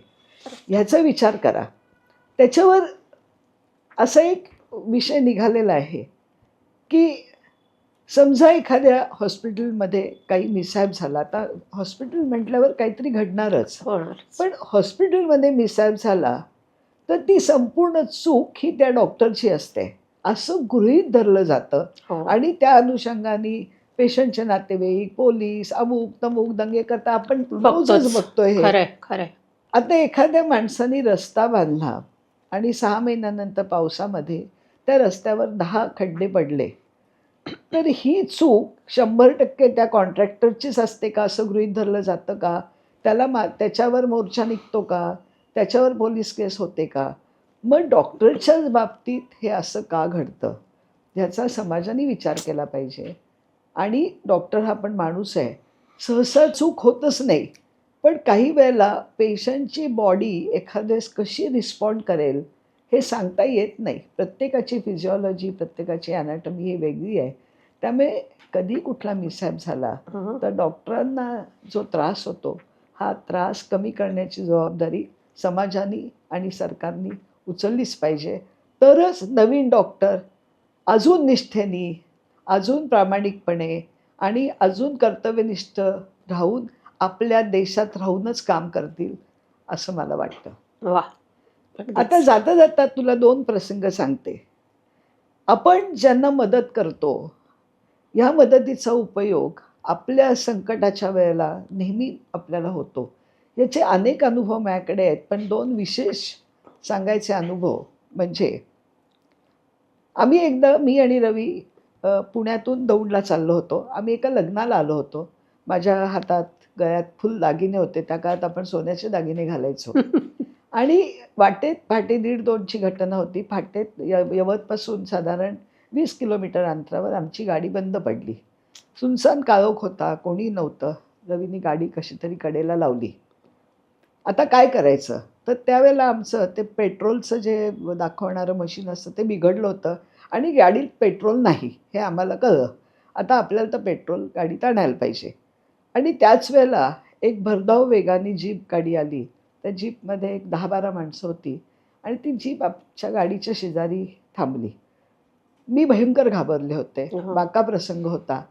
ह्याचा विचार करा. त्याच्यावर असा एक विषय निघालेला आहे, की समजा एखाद्या हॉस्पिटलमध्ये काही मिसहॅप झाला. आता हॉस्पिटल म्हटल्यावर काहीतरी घडणारच. होणारच. पण हॉस्पिटलमध्ये मिसहॅप झाला, तर ती संपूर्ण चूक ही त्या डॉक्टरची असते, असं गृहीत धरलं जातं हो. आणि त्या अनुषंगाने पेशंटचे नातेवाईक, पोलीस, अमुक-तमुक दंगेकरता आपण रोजच बघतोच. बघतोय हे. खरं आहे, खरं आहे. आता एखाद्या माणसाने रस्ता बांधला आणि 6 महिन्यानंतर पावसामध्ये त्या रस्त्यावर 10 खड्डे पडले. तर ही चूक 100% त्या कॉन्ट्रॅक्टरचीच असते का असं गृहीत धरलं जातं का? त्याच्यावर मोर्चा निघतो का? त्याच्यावर पोलीस केस होते का? मग डॉक्टरच्याच बाबतीत हे असं का घडतं? ह्याचा समाजाने विचार केला पाहिजे. आणि डॉक्टर हा पण माणूस आहे. सहसा चूक होतच नाही. पण काही वेळेला पेशंटची बॉडी एखाद्यास कशी रिस्पॉन्ड करेल, हे सांगता येत नाही. प्रत्येकाची फिजिओलॉजी, प्रत्येकाची एनाटॉमी ही वेगळी आहे. त्यामुळे कधी कुठला मिसहॅप झाला, हं. तर डॉक्टरांना जो त्रास होतो, हा त्रास कमी करण्याची जबाबदारी समाजाने आणि सरकारने उचललीच पाहिजे. तरच नवीन डॉक्टर अजून निष्ठेने, अजून प्रामाणिकपणे आणि अजून कर्तव्यनिष्ठ राहून आपल्या देशात राहूनच काम करतील, असं मला वाटतं. वाह! आता अगदीच. जाता-जाता तुला 2 प्रसंग सांगते. आपण ज्यांना मदत करतो, ह्या मदतीचा उपयोग आपल्या संकटाच्या वेळेला नेहमी आपल्याला होतो. याचे अनेक अनुभव माझ्याकडे आहेत, पण 2 विशेष सांगायचे अनुभव म्हणजे आम्ही एकदा मी आणि रवी पुण्यातून दौंडला चाललो होतो. आम्ही एका लग्नाला आलो होतो. माझ्या हातात, गळ्यात फुल दागिने होते. त्या काळात आपण सोन्याचे दागिने घालायचो. आणि वाटेत पहाटे 1:30-2ची घटना होती. फाटेत यवतपासून साधारण 20 किलोमीटर अंतरावर आमची गाडी बंद पडली. सुनसान काळोख होता, कोणी नव्हतं. रवीनी गाडी कशीतरी कडेला लावली. आता काय करायचं? तर त्यावेळेला आमचं ते पेट्रोलचं जे दाखवणारं मशीन असतं ते बिघडलं होतं आणि गाडीत पेट्रोल नाही, हे आम्हाला कळलं. आता आपल्याला तर पेट्रोल गाडीत आणायला पाहिजे आणि त्याच वेळेला एक भरधाव वेगाने जीप गाडी आली. त्या जीपमध्ये एक 10-12 माणसं होती आणि ती जीप आमच्या गाडीच्या शेजारी थांबली. मी भयंकर घाबरले होते. हं. बाका प्रसंग होता.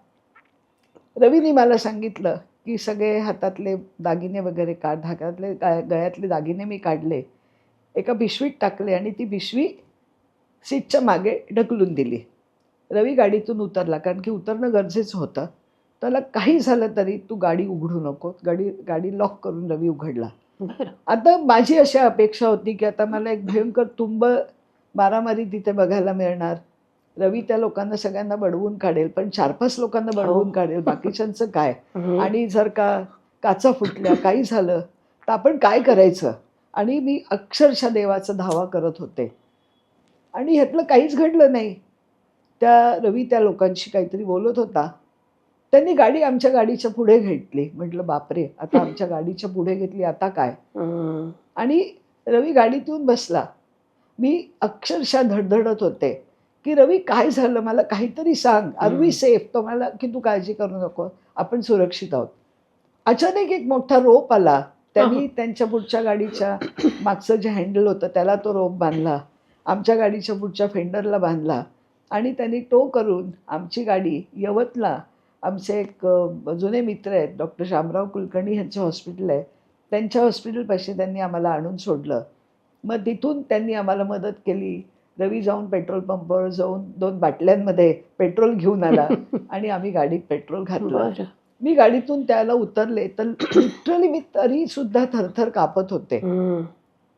रवीनी मला सांगितलं, की सगळे हातातले दागिने वगैरे काढ, गळ्यातले दागिने मी काढले. एका पिशवीत टाकले आणि ती पिशवी सीटच्या मागे ढकलून दिली. रवी गाडीतून उतरला, कारण की उतरणं गरजेचं होतं. त्याला काही झालं तरी तू गाडी उघडू नको. गाडी लॉक करून रवी उघडला. बरं. आता माझी अशी अपेक्षा होती, की आता मला एक भयंकर तुंब मारामारी तिथे बघायला मिळणार. रवी त्या लोकांना सगळ्यांना बडवून काढेल, पण 4-5 लोकांना हो. बडवून काढेल, बाकीच्यांचं काय? हं. आणि जर का काचा फुटल्या, काही झालं, तर आपण काय करायचं? आणि मी अक्षरशः देवाचा धावा करत होते. आणि ह्यातलं काहीच घडलं नाही. रवी त्या लोकांशी काहीतरी बोलत होता. त्यांनी गाडी आमच्या गाडीच्या पुढे घेतली. म्हटलं बापरे, आता आमच्या गाडीच्या पुढे घेतली, आता काय. आणि रवी गाडीतून बसला. मी अक्षरशः धडधडत होते की रवी काय झालं, मला काहीतरी सांग, आर वी सेफ. तो मला की तू काळजी करू नको, आपण सुरक्षित आहोत. अचानक एक मोठा रोप आला. त्यांनी त्यांच्या पुढच्या गाडीच्या मागचं जे हँडल होतं त्याला तो रोप बांधला, आमच्या गाडीच्या पुढच्या फेंडरला बांधला आणि त्यांनी टो करून आमची गाडी यवतला, आमचे एक जुने मित्र आहेत डॉक्टर शामराव कुलकर्णी यांचं हॉस्पिटल आहे, त्यांच्या हॉस्पिटलपाशी त्यांनी आम्हाला आणून सोडलं. मग तिथून त्यांनी आम्हाला मदत केली. रवी जाऊन पेट्रोल पंपावर जाऊन 2 बाटल्यांमध्ये पेट्रोल घेऊन आला आणि आम्ही गाडीत पेट्रोल घातलं. मी गाडीतून त्याला उतरले तर लिटरली मी तरी सुद्धा थरथर कापत होते.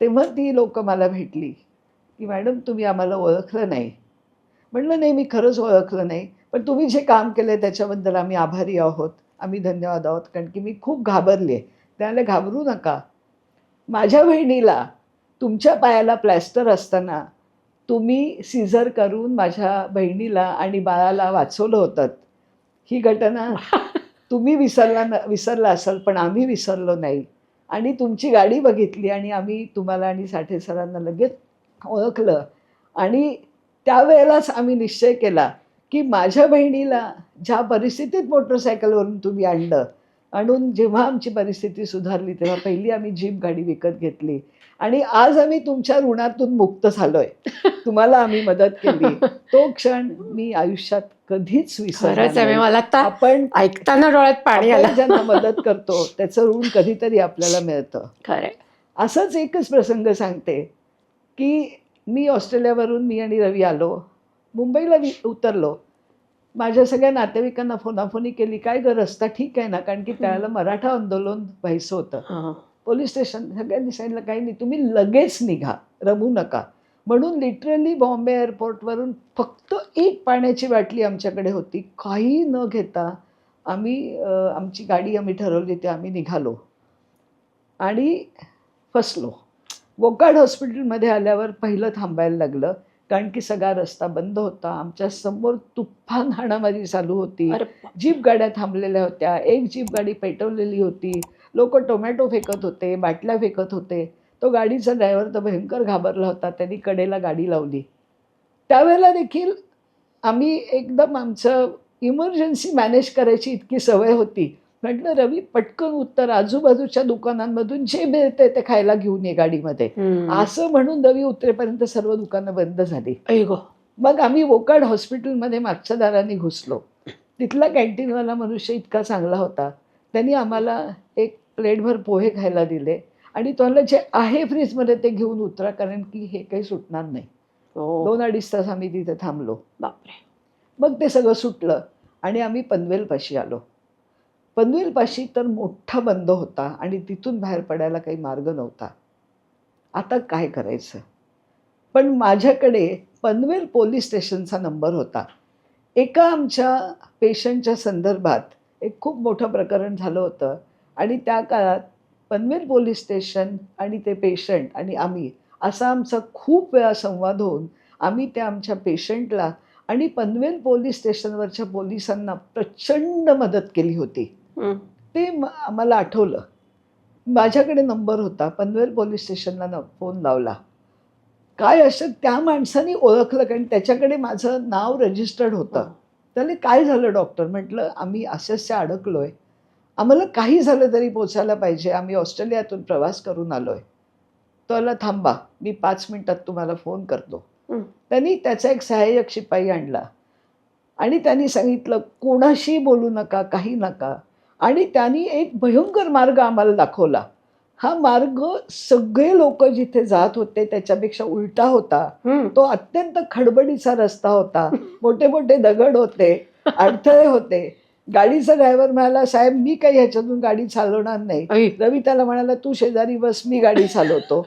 तेव्हा ती लोक मला भेटली की मॅडम तुम्ही आम्हाला ओळखलं नाही. म्हटलं नाही, मी खरंच ओळखलं नाही, पण तुम्ही जे काम केलं त्याच्याबद्दल आम्ही आभारी आहोत, आम्ही धन्यवाद आहोत. कारण की मी खूप घाबरले. त्याला घाबरू नका, माझ्या बहिणीला तुमच्या पायाला प्लॅस्टर असताना तुम्ही सीझर करून माझ्या बहिणीला आणि बाळाला वाचवलं होतं. ही घटना तुम्ही विसरला असाल, पण आम्ही विसरलो नाही. आणि तुमची गाडी बघितली आणि आम्ही तुम्हाला आणि साठे सरांना लगेच ओळखलं. आणि त्यावेळेलाच आम्ही निश्चय केला की माझ्या बहिणीला ज्या परिस्थितीत मोटरसायकलवरून तुम्ही आणून जेव्हा आमची परिस्थिती सुधारली तेव्हा पहिली आम्ही जीप गाडी विकत घेतली. आणि आज आम्ही तुमच्या ऋणातून मुक्त झालोय. तुम्हाला आम्ही मदत केली. तो क्षण मी आयुष्यात कधीच विसरणार नाही. मला आपण ऐकताना डोळ्यात पाणी आलं. ज्यांना मदत करतो त्याचं ऋण कधीतरी आपल्याला मिळतं. खरंय. असंच एकच प्रसंग सांगते की मी ऑस्ट्रेलियावरून मी आणि रवी आलो, मुंबईला उतरलो. माझ्या सगळ्या नातेवाईकांना फोनाफोनी केली, काय ग रस्ता ठीक आहे ना, कारण की त्याला मराठा आंदोलन व्हायचं होतं. पोलीस स्टेशन सगळ्यांनी सांगितलं काही नाही, तुम्ही लगेच निघा, रमू नका. म्हणून लिटरली बॉम्बे एअरपोर्टवरून फक्त एक पाण्याची बाटली आमच्याकडे होती. काही न घेता आम्ही आमची गाडी आम्ही ठरवली ते आम्ही निघालो आणि फसलो. वोकाड हॉस्पिटलमध्ये आल्यावर पहिलं थांबायला लागलं, कारण की सगळा रस्ता बंद होता. आमच्या समोर तुफान हाणामारी चालू होती. जीप गाड्या थांबलेल्या होत्या. एक जीप गाडी पेटवलेली होती. लोक टोमॅटो फेकत होते, बाटल्या फेकत होते. तो गाडीचा ड्रायव्हर तर भयंकर घाबरला होता. त्यांनी कडेला गाडी लावली. त्यावेळेला देखील आम्ही एकदम आमचं इमर्जन्सी मॅनेज करायची इतकी सवय होती. म्हटलं रवी पटकन उत्तर, आजूबाजूच्या दुकानांमधून जे मिळते ते खायला घेऊन ये गाडीमध्ये. असं म्हणून रवी उतरेपर्यंत सर्व दुकानं बंद झाली. मग आम्ही वोकाड हॉस्पिटलमध्ये मागच्या दाराने घुसलो. तिथला कॅन्टीनवाला मनुष्य इतका चांगला होता. त्यांनी आम्हाला एक प्लेटभर पोहे खायला दिले आणि तुम्हाला जे आहे फ्रीजमध्ये ते घेऊन उतरा, कारण की हे काही सुटणार नाही. 2-2.5 तास आम्ही तिथे थांबलो. बापरे. मग ते सगळं सुटलं आणि आम्ही पनवेलपाशी आलो. पनवेलपाशी तर मोठा बंद होता आणि तिथून बाहेर पडायला काही मार्ग नव्हता. आता काय करायचं. पण माझ्याकडे पनवेल पोलीस स्टेशनचा नंबर होता. एका आमच्या पेशंटच्या संदर्भात एक खूप मोठं प्रकरण झालं होतं आणि त्या काळात पनवेल पोलीस स्टेशन आणि ते पेशंट आणि आम्ही असा आमचा खूप वेळा संवाद होऊन आम्ही त्या आमच्या पेशंटला आणि पनवेल पोलीस स्टेशनवरच्या पोलिसांना प्रचंड मदत केली होती. ते मला आठवलं. माझ्याकडे नंबर होता. पनवेल पोलीस स्टेशनला फोन लावला. काय असं त्या माणसाने ओळखलं, कारण त्याच्याकडे माझं नाव रजिस्टर्ड होतं. त्याला काय झालं डॉक्टर. म्हटलं आम्ही असेच अडकलोय, आम्हाला काही झालं तरी पोचायला पाहिजे, आम्ही ऑस्ट्रेलियातून प्रवास करून आलोय. त्याला थांबा, मी 5 मिनिटात तुम्हाला फोन करतो. त्यांनी त्याचा एक सहाय्यक शिपाई आणला आणि त्यांनी सांगितलं कोणाशी बोलू नका, काही नका. आणि त्यांनी एक भयंकर मार्ग आम्हाला दाखवला. हा मार्ग सगळे लोक जिथे जात होते त्याच्यापेक्षा उलटा होता. तो अत्यंत खडबडीचा रस्ता होता. मोठे मोठे दगड होते, अडथळे होते. गाडीचा ड्रायव्हर म्हणाला साहेब मी काही ह्याच्यातून गाडी चालवणार नाही. रवी त्याला म्हणाला तू शेजारी बस, मी गाडी चालवतो.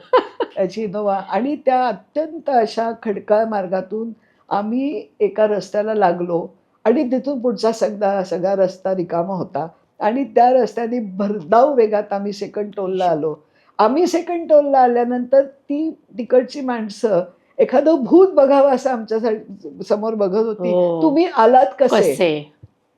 त्याची इनोवा. आणि त्या अत्यंत अशा खडकाळ मार्गातून आम्ही एका रस्त्याला लागलो आणि तिथून पुढचा सगळा रस्ता रिकामा होता आणि त्या रस्त्याने भरधाव वेगात आम्ही सेकंड टोलला आलो. आम्ही सेकंड टोलला आल्यानंतर तिकडची माणसं एखादं भूत बघावं असं आमच्या समोर बघत होती. तुम्ही आलात कसे.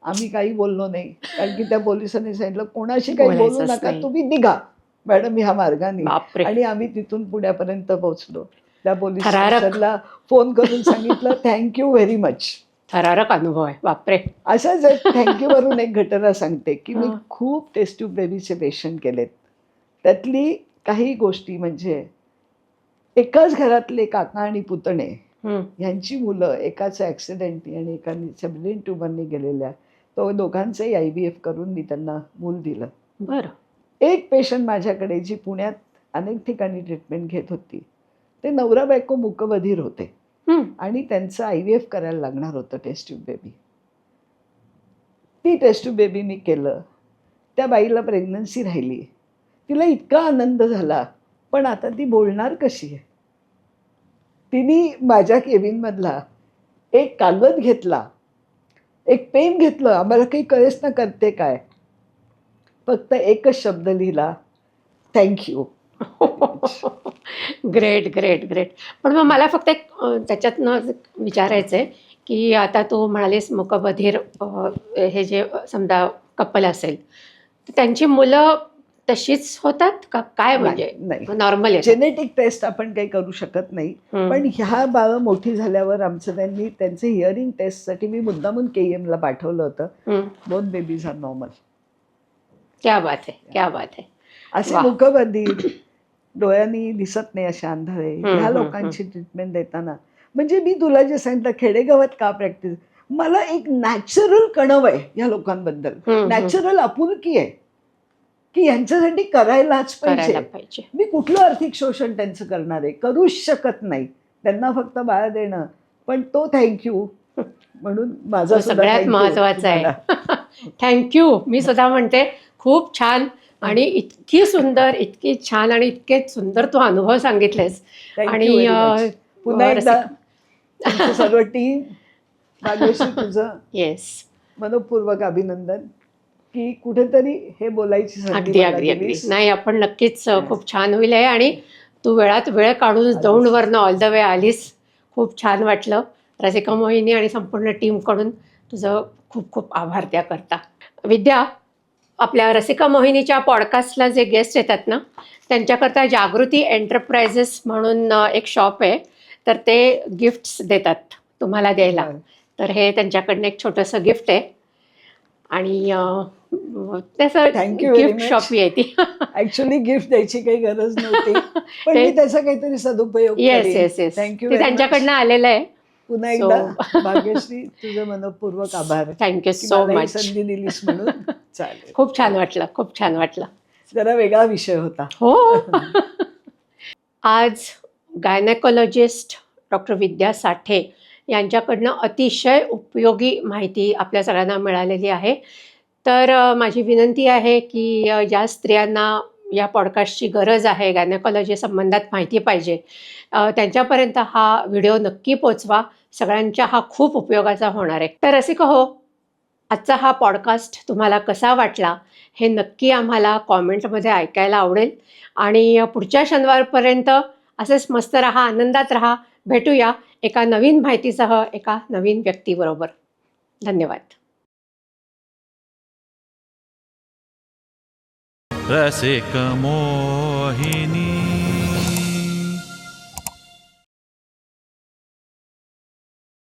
आम्ही काही बोललो नाही, कारण की त्या पोलिसांनी सांगितलं कोणाशी काही बोलू बोलायचंच नका, नाही. तुम्ही निघा मॅडम ह्या मार्गाने. बापरे, आणि आम्ही तिथून पुण्यापर्यंत पोहोचलो. त्या पोलीस थरारक स्टेशनला फोन करून सांगितलं थँक्यू व्हेरी मच. थरारक अनुभव आहे. बापरे. अशाच एक थँक्यू वरून एक घटना सांगते की मी हं. खूप टेस्ट ट्यूब बेबीचे पेशंट केलेत. त्यातली काही गोष्टी म्हणजे एकाच घरातले काका आणि पुतणे हं. यांची मुलं एकाचं ॲक्सिडेंटनी आणि एकाच्या ब्रेन ट्यूमरनी गेलेल्या. तो दोघांचंही IVF करून मी त्यांना मूल दिलं. बरं. एक पेशंट माझ्याकडे जी पुण्यात अनेक ठिकाणी ट्रीटमेंट घेत होती, ते नवरा बायको मूकबधीर होते हं. आणि त्यांचं IVF करायला लागणार होतं टेस्ट ट्यूब बेबी. ती टेस्ट ट्यूब बेबी मी केलं. त्या बाईला प्रेग्नन्सी राहिली. तिला इतका आनंद झाला, पण आता ती बोलणार कशी आहे? तिने माझ्या केबिनमधला एक कागद घेतला, एक पेन घेतलं, आम्हाला काही कळेच ना करते काय. फक्त एकच शब्द लिहिला, थँक्यू. Great, great, great. पण मग मला फक्त एक त्याच्यातनं विचारायचं आहे, की आता तू म्हणालीस मूकबधीर हे जे समजा कपल असेल, तर त्यांची मुलं तशीच होतात का काय म्हणजे नाही, नॉर्मल आहे? जेनेटिक टेस्ट आपण काही करू शकत नाही. पण ह्या बाळं मोठी झाल्यावर आमचं त्यांचे हिअरिंग टेस्टसाठी मी मुद्दामून KM ला पाठवलं होतं. Both babies are normal. क्या बात आहे, क्या बात आहे. असे वा. मूकबधीर, डोळ्यांनी दिसत नाही असे आंधळे, ह्या लोकांची ट्रीटमेंट देताना म्हणजे मी तुला जे सांगितलं खेडेगावात का प्रॅक्टिस, मला एक नॅचरल कणव आहे या लोकांबद्दल, नॅचरल आपुलकी आहे की यांच्यासाठी करायलाच करायला पाहिजे. पाहिजे. मी कुठलं आर्थिक शोषण त्यांचं करणार आहे? करूच शकत नाही. त्यांना फक्त बाळ देणं. पण तो थँक्यू म्हणून माझा तो सुद्धा सगळ्यात thank you महत्वाचा आहे. तुम्हाला. थँक्यू. मी सुद्धा म्हणते खूप छान आणि इतकी सुंदर, इतकी छान आणि इतके सुंदर तू अनुभव सांगितलेस. Thank you आणि very much. पुन्हा एकदा रसिक तुमचं सर्व टीम, भाग्यश्री तुझं येस. मनपूर्वक अभिनंदन की कुठेतरी हे बोलायची संधी अगदी मला अगदी अगदी. दिलीस. नाही आपण नक्कीच खूप छान होईल आहे आणि तू वेळात वेळ काढून दौंडवरनं ऑल द वे आलीस. खूप छान वाटलं. रसिका मोहिनी आणि संपूर्ण टीमकडून तुझं खूप खूप आभार त्याकरता. विद्या, आपल्या रसिका मोहिनीच्या पॉडकास्टला जे गेस्ट येतात ना, त्यांच्याकरता जागृती एंटरप्राइजेस म्हणून एक शॉप आहे, तर ते गिफ्ट्स देतात तुम्हाला द्यायला. तर हे त्यांच्याकडनं एक छोटंसं गिफ्ट आहे आणि त्याचं Thank you very gift much. Shoppe आहे ती. ऍक्च्युली गिफ्ट द्यायची काही गरज नव्हती, पण ते- मी त्याचा काहीतरी सदुपयोग येस करेन. Yes yes. थँक्यू ते व्हेरी मच. त्यांच्याकडनं आलेलं आहे. पुन्हा So- एकदा भाग्यश्री तुझं मनपूर्वक आभार थँक्यू की सो मला ही मच. संधी दिलीस म्हणून. चालेल. खूप छान वाटलं, खूप छान वाटलं. जरा वेगळा विषय होता. हो. आज गायनेकोलॉजिस्ट डॉक्टर विद्या साठे यांच्याकडनं अतिशय उपयोगी माहिती आपल्या सगळ्यांना मिळालेली आहे. तर माझी विनंती आहे की ज्या स्त्रियांना या पॉडकास्टची गरज आहे, गायनेकोलॉजी संबंधात माहिती पाहिजे, त्यांच्यापर्यंत हा व्हिडिओ नक्की पोचवा. सगळ्यांच्या हा खूप उपयोगाचा होणार आहे. तर रसिका हो, आजचा हा पॉडकास्ट तुम्हाला कसा वाटला हे नक्की आम्हाला कॉमेंटमध्ये ऐकायला आवडेल. आणि पुढच्या शनिवारपर्यंत असेच मस्त राहा, आनंदात राहा. भेटूया एका नवीन माहितीसह, एका नवीन व्यक्तीबरोबर. धन्यवाद. रसिक मोहिनी.